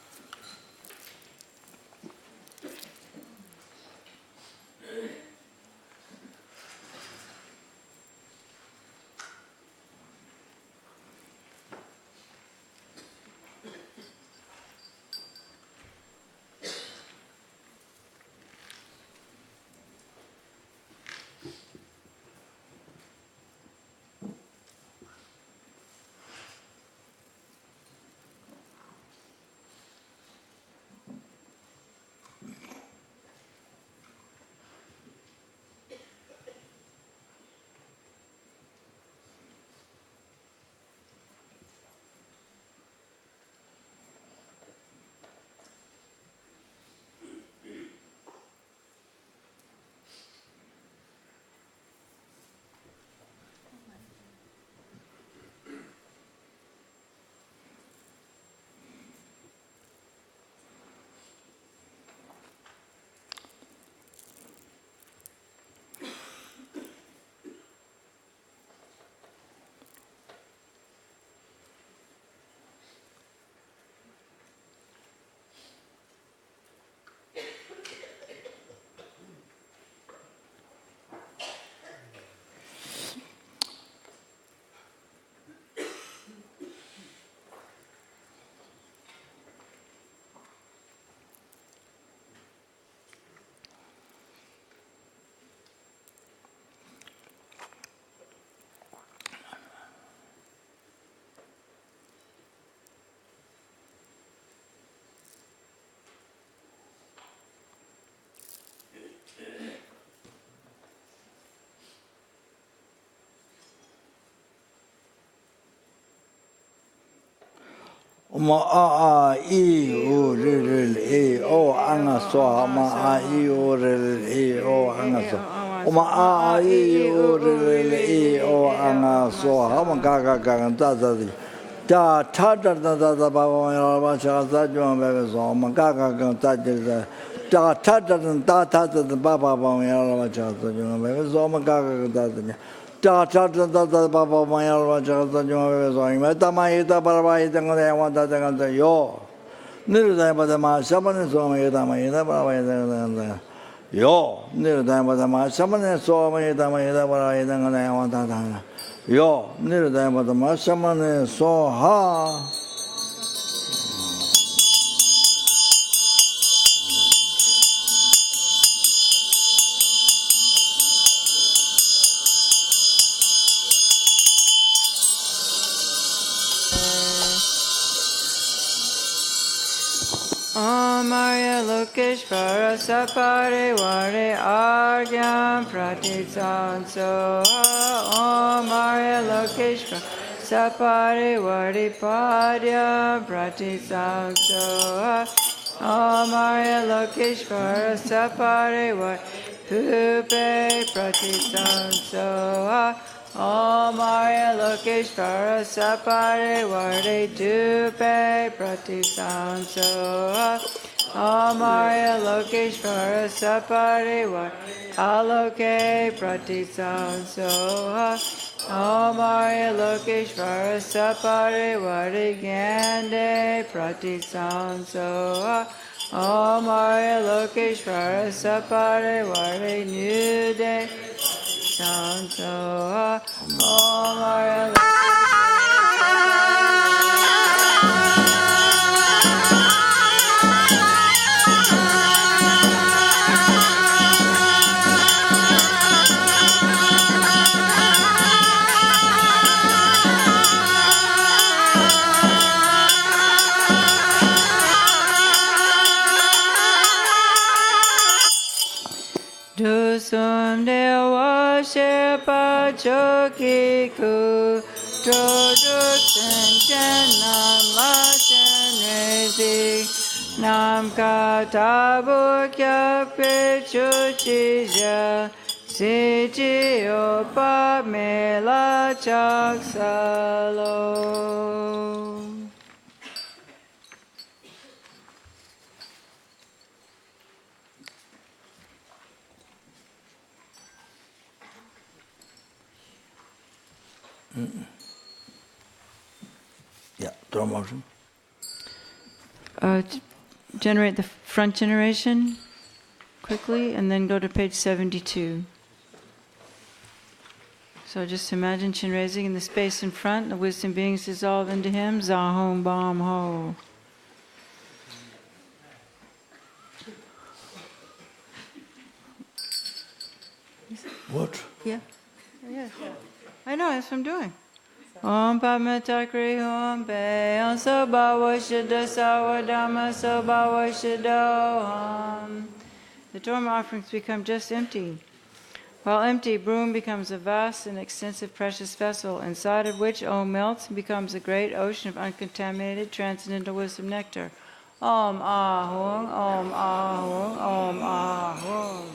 Ma a I u ril e o anga so ma a I u ril e o anga so ma a I u ril e o anga so ha ma ga ta ta ta ta ta ta ba ba cha sa jo ba so ma ga ta ta ta ta ta ta ta ba ba ba cha sa jo ba so ma ga ta ta ta ta ta ba ba ma cha sa jo ba so ma ta ma I ta ba ba I ta ga wa ta ta yo ni da ba ma sha ba ni so ma ta ma I ta ba ba Yo, Nirudama, Samana, so many Dama, Yo, Nirudama, Samana, so ha. Amaya Lokeshvara Sapare Vare Argyam Pratitsanso Amaya Lokeshvara Sapare Vare Padya Pratitsanso Amaya Lokeshvara Sapare Vare Pupe Pratitsanso Amaya Lokeshvara Sapare Vare Dupe Pratisanso Amaya Lokeshvara Sapare Vare Aloke Pratisanso Amaya Lokeshvara Sapare Vare Gande Pratisanso Amaya Lokeshvara Sapare Vare Nude Sanso Amaya Dusum Dewa Shepa Chokiku Troduk Sentient Nam Lachen Rezi Nam Katabu Kyabje Chuchija Siji Opa Mela Chaksalo. Yeah, throw motion. Generate the front generation quickly and then go to page 72. So just imagine Chin raising in the space in front, the wisdom beings dissolve into him, Zahom Bam Ho. What? Yeah. Yeah. I know, that's what I'm doing. Om Padme Hum Pe Om Sobawa Shida Sawa Dhamma Sobawa Shida Om. The Dharma offerings become just empty. While empty, broom becomes a vast and extensive precious vessel, inside of which Om melts and becomes a great ocean of uncontaminated transcendental wisdom nectar. Om Ahung, Om Ahung, Om Ahung.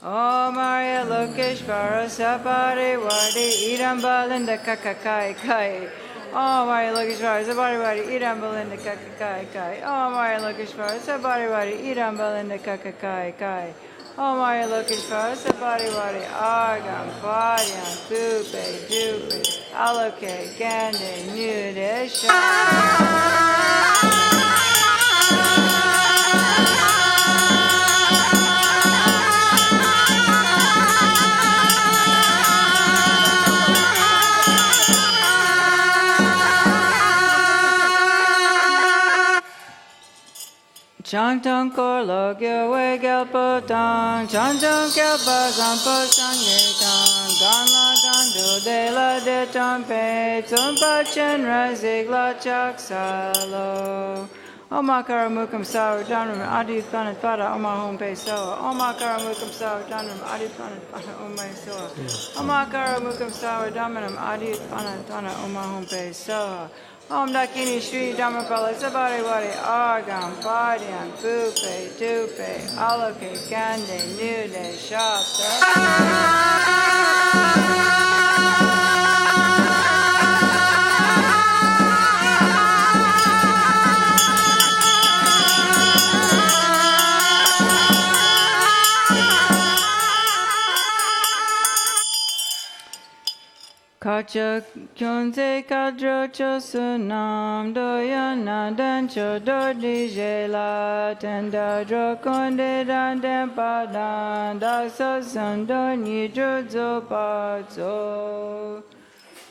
Om Arya Lokeshvara Sapari Vadi Idam Balinda Kakakai Kai. Om Arya Lokeshvara Sapari Vadi Idam Balinda Kakakai Kai. Om Arya Lokeshvara Sapari Vadi Idam Balinda Kakakai Kai. Om Arya Lokeshvara Sapari Vadi Agam Padyam Pupe Dupe Aloke Gande Nude Chantong Korlo Gyewe Gelpo Tang Chantong Kelpa Zampo Sangye Tang Ganla Gandu De La De Tompe Tsumpa Chenra Zigla Chak Salo Omakara Mukam Sawa Dhanram Adi Planet Pada Oma Home Pe Soa Omakara Mukam Sawa Dhanram Adi Planet Pada Oma Soa Omakara Mukam Sawa Dhanram Adi Planet Pada Oma Home Pe Soa Om Dakini Shri Dhammapala Sabari Wadi Agam Padyam Pupe Dupe Aloke Gande Nude Shapta Kacha kyunze kadro chosunam doyana dancho dodi jela tenda dro konde dan padan dakso sando nidro zopazo.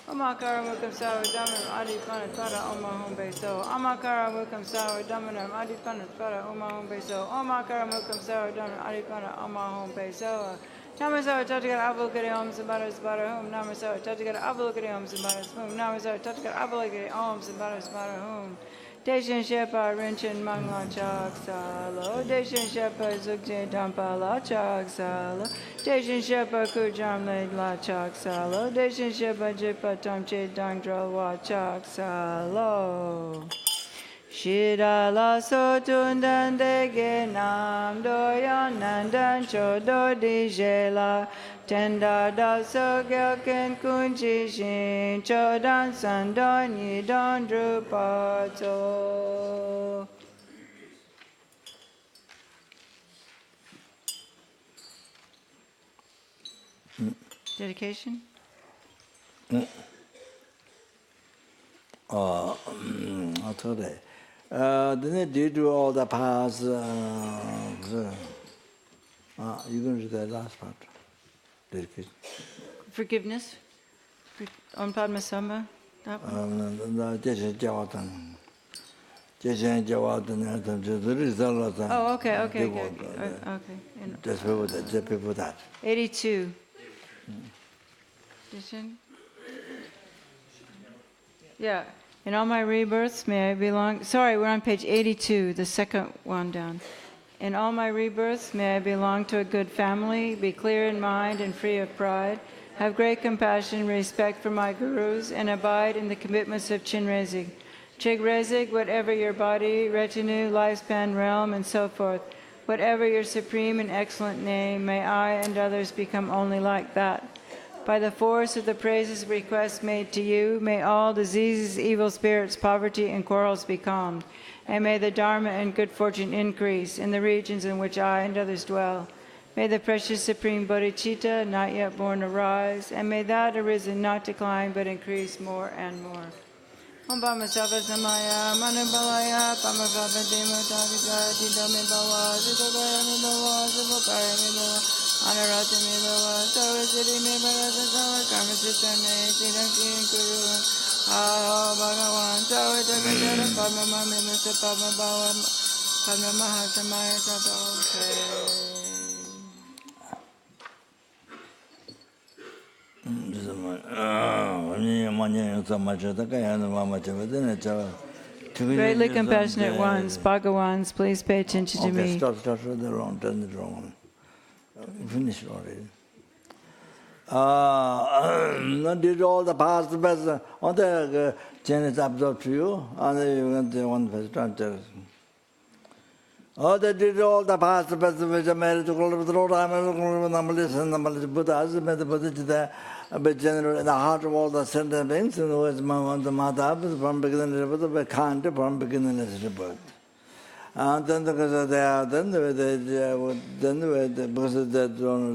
Amakara mukam sawa damanam adi panat para omahum beso. Amakara mukam sawa damanam adi panat para omahum beso. Amakara mukam sawa damanam adi panat omahum beso. Namasawa Tathagata Avalokite Om Sambhara Sambhara Hum. Namasawa Tathagata Avalokite Om Sambhara Hum. Namasawa Tathagata Avalokite Om Sambhara Sambhara Hum. Deshin Shepa Rinchen Mangla Chak Salo. Deshin Shepa Zukje Dampala Chak Salo. Deshin Shepa Kujam La Chak Salo. Deshin Shepa Jipa Tamche Dangdra Wa Chak Salo. Shira la so tundan de ge nam doyan nandan chodo di jela tenda da so gelken kunchi shin chodan sandon yidon drupato. Dedication? Today. Then they do all the paths. You're going to do that last part. Dedication. Forgiveness? On Padma Samba? That one? Oh, okay. Okay. Just before that. 82. Edition? Yeah. In all my rebirths, may I belong... Sorry, we're on page 82, the second one down. In all my rebirths, may I belong to a good family, be clear in mind and free of pride, have great compassion and respect for my gurus, and abide in the commitments of Chinrezig. Chigrezig, whatever your body, retinue, lifespan, realm, and so forth, whatever your supreme and excellent name, may I and others become only like that. By the force of the praises requests made to you, may all diseases, evil spirits, poverty, and quarrels be calmed, and may the Dharma and good fortune increase in the regions in which I and others dwell. May the precious Supreme Bodhichitta, not yet born, arise, and may that arisen not decline but increase more and more. Om Bama Sava Samaya, Manabalaya, Pama Papa Demo Takaka, Tidame Bawa, Zitokaya Mibawa, Zivokaya Mibawa, Anarata Mibawa, Sawa Siddhi Mibawa, Sawa Karma Sistame, Siddhanki Guru, Aho Bhagawan, Sawa Takajara, Padma Mami, Mr. Padma Bawa, Padma Mahasamaya Sato. Greatly compassionate ones, Bhagawans, please pay attention to me. Stop, turn it wrong. Finish already. Did all the past best on the Chinese absorbed to you, and then you went to one person. Oh, they did all the past best which are married to Buddhas, the Bodhichitta, but generally in the heart of all the sentient beings, and who is the Mata from beginning rebirth, can't from beginningless rebirth. And then because they are then because the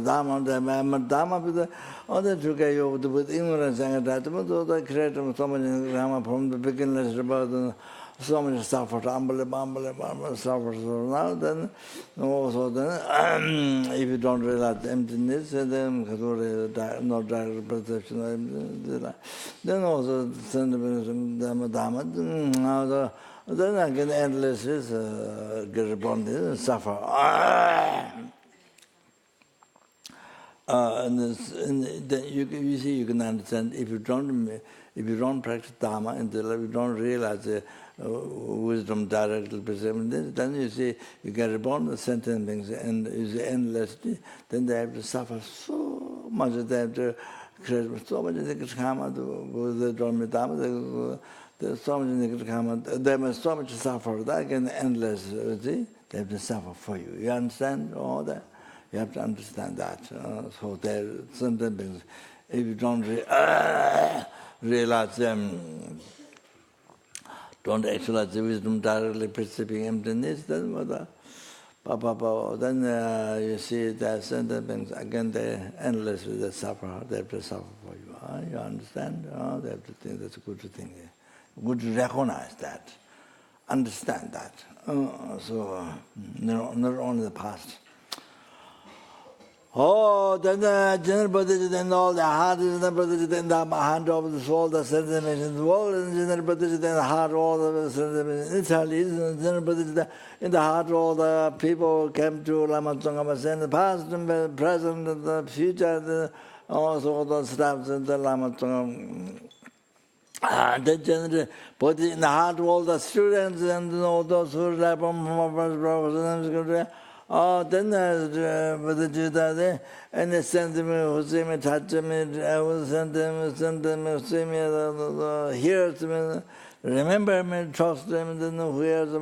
Dharma, the Dharma, with all the Chuka with ignorance and attachment, all the creator so much Dharma from the beginningless rebirth. So much suffered, suffered. So now then, also then, if you don't realize emptiness, then no direct perception, then also sentiment, Dhamma, then again endless is get upon this, suffer. And you see, you can understand if you don't practice Dharma until you don't realize wisdom directly perceiving, then you see you get reborn the sentient beings and you see endlessly, then they have to suffer so much, they have to create so much karma, they don't meet Dharma, there's so much karma, they must so much suffer, that again endless, see, they have to suffer for you. You understand all that? You have to understand that. So they're sentient beings. If you don't realize them, don't actualize the wisdom directly perceiving emptiness, then Then you see that sentence again, they endlessly they suffer. They have to suffer for you. You understand? They have to think that's a good thing. Good to recognize that, understand that. So not only the past. Then the general Bodhichitta and all the heart is the Bodhichitta in the hand of the soul, the sentiments in the world, and general Bodhichitta in the heart, all the sentiments in Italy, and general Bodhichitta in the heart, all the people came to Lama Tsongkhapa, in the past, and the present, and the future, also all the steps in the Lama Tsongkhapa. The general Bodhichitta in the heart, all the students, and all those who are from professors, then Buddhadharma, and the sentiment who see me, touch me, sentiment, see me, hears me, remember me, trust them, then who hears me,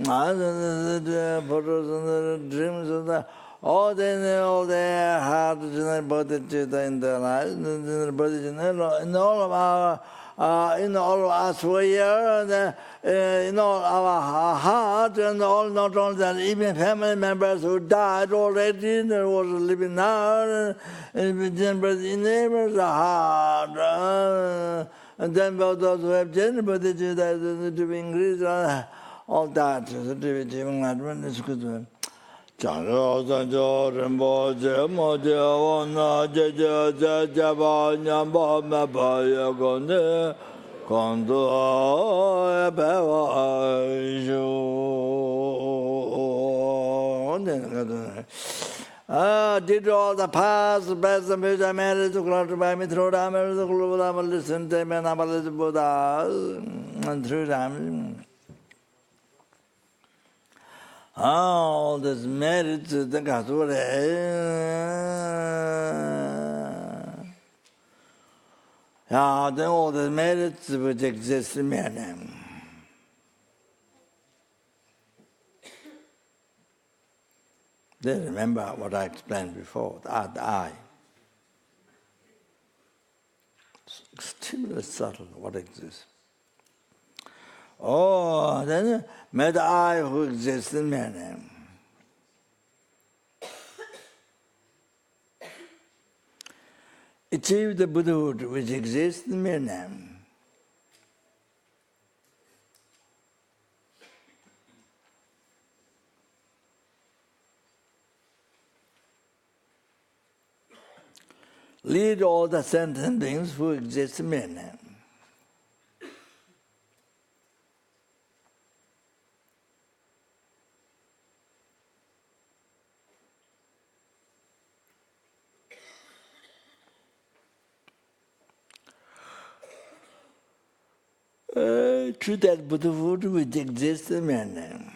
the photos and the dreams of the all their heart, Bodhichitta in their lives, Bodhichitta in all of our. In all of us who are here, in all our heart, and all not only that, even family members who died already, and who are living now, and neighbors, the heart, and then those who have generally to be increased, all that, to be giving advent is good. Charo sanjo rinpoche moje wana jeje jeba nyamba meba yagone kondo ebewa ju. Did all the past, best and best, I married to Klatra by me through time, I listen to me, and I listen to Buddha, and through time. All this merit, the Gature. Then all the merits which exist in my name. They remember what I explained before, the I. It's extremely subtle what exists. Then may the I who exists in my name. Achieve the Buddhahood which exists in my name. Lead all the sentient beings who exist in my name. To that Buddhahood which exists in my name.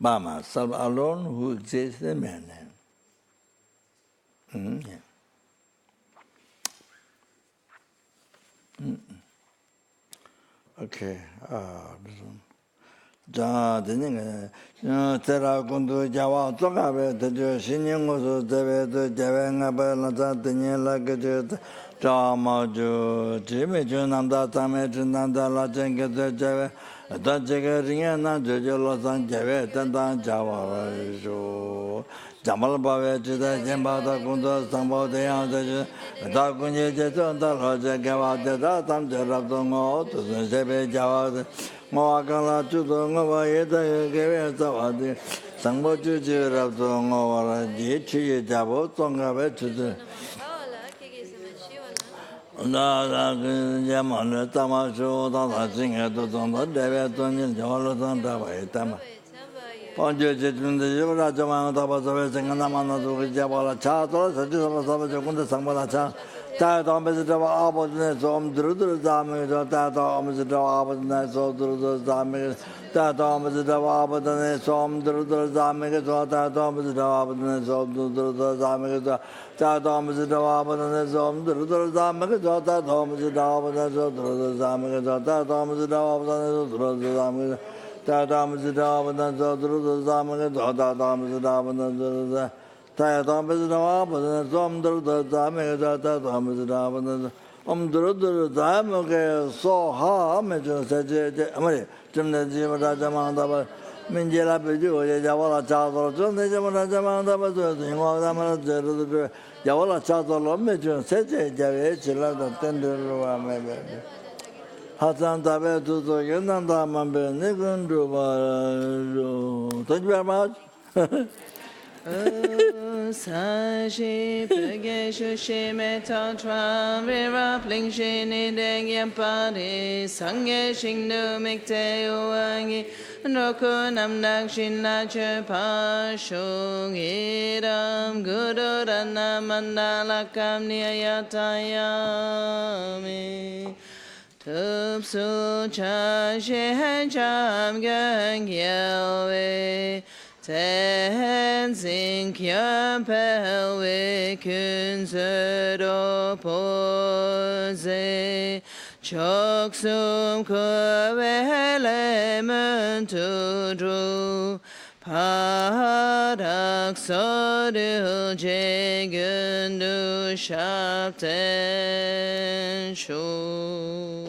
Mama, self alone who exists in my name. Okay. This one. Tera kundu jawa tokabe tejo shinyongoso tebe to jawe ngabe laza tenye lagajo jama jo jime jo nanda tame nanda la jenge to jawe ta jege ringe na jojo losan jawe tanda jawa jo jamal bawe jida jemba da kundu sambo de yang de da kunje je to da lo je gawa de da tam je rab do ngo to sebe jawa Moakala Judo Nova Gave Zawadi, Sambo Juju Rabdo Nova, Jichi Jabo, Tonga to the Yaman, Tamasho, Dana Singer to Tonga, David Tony, Jolo Santa Tama. Ponjo Jitun, the Yurajaman, Tabas, and Namana to Jabala Chato, such as Sabajokunda Sambalacha. That opposite of opposite of Drudu Dami, that opposite of opposite of Drudu Dami, that opposite of opposite of Drudu Dami, that opposite of opposite of Drudu Dami, that opposite of opposite of Drudu Dami, that opposite of opposite of Drudu Dami, that opposite of opposite of Drudu Dami, that opposite of opposite of Drudu Dami, that opposite of opposite Taya Thomas Dama, some the Dame, that Thomas Dama, Duru Dhamma so ha Major said Amari, Jimna Jamanda, Minjela Bedu, Javala Chador, John Jamanda, Javala Chador, Major said Javich, tender Hatan Tabe to Yananda Mambe, Nigundu. Thank you very much. Sashi Pegeshu Shime Tantra Vira Plingshin Ideng Yampari Sange Shingdu Mikte Uangi Nokunam Nakshin Nache Pashung Idam Guru Rana Mandala Kamniyatayami Tupsu Chashi Cham Gang Yelwe Tenzing Kyam Pelwe Kunzero Pose Choksum Kovele Mentudru Parak Sodil Jegundu Shapten Shu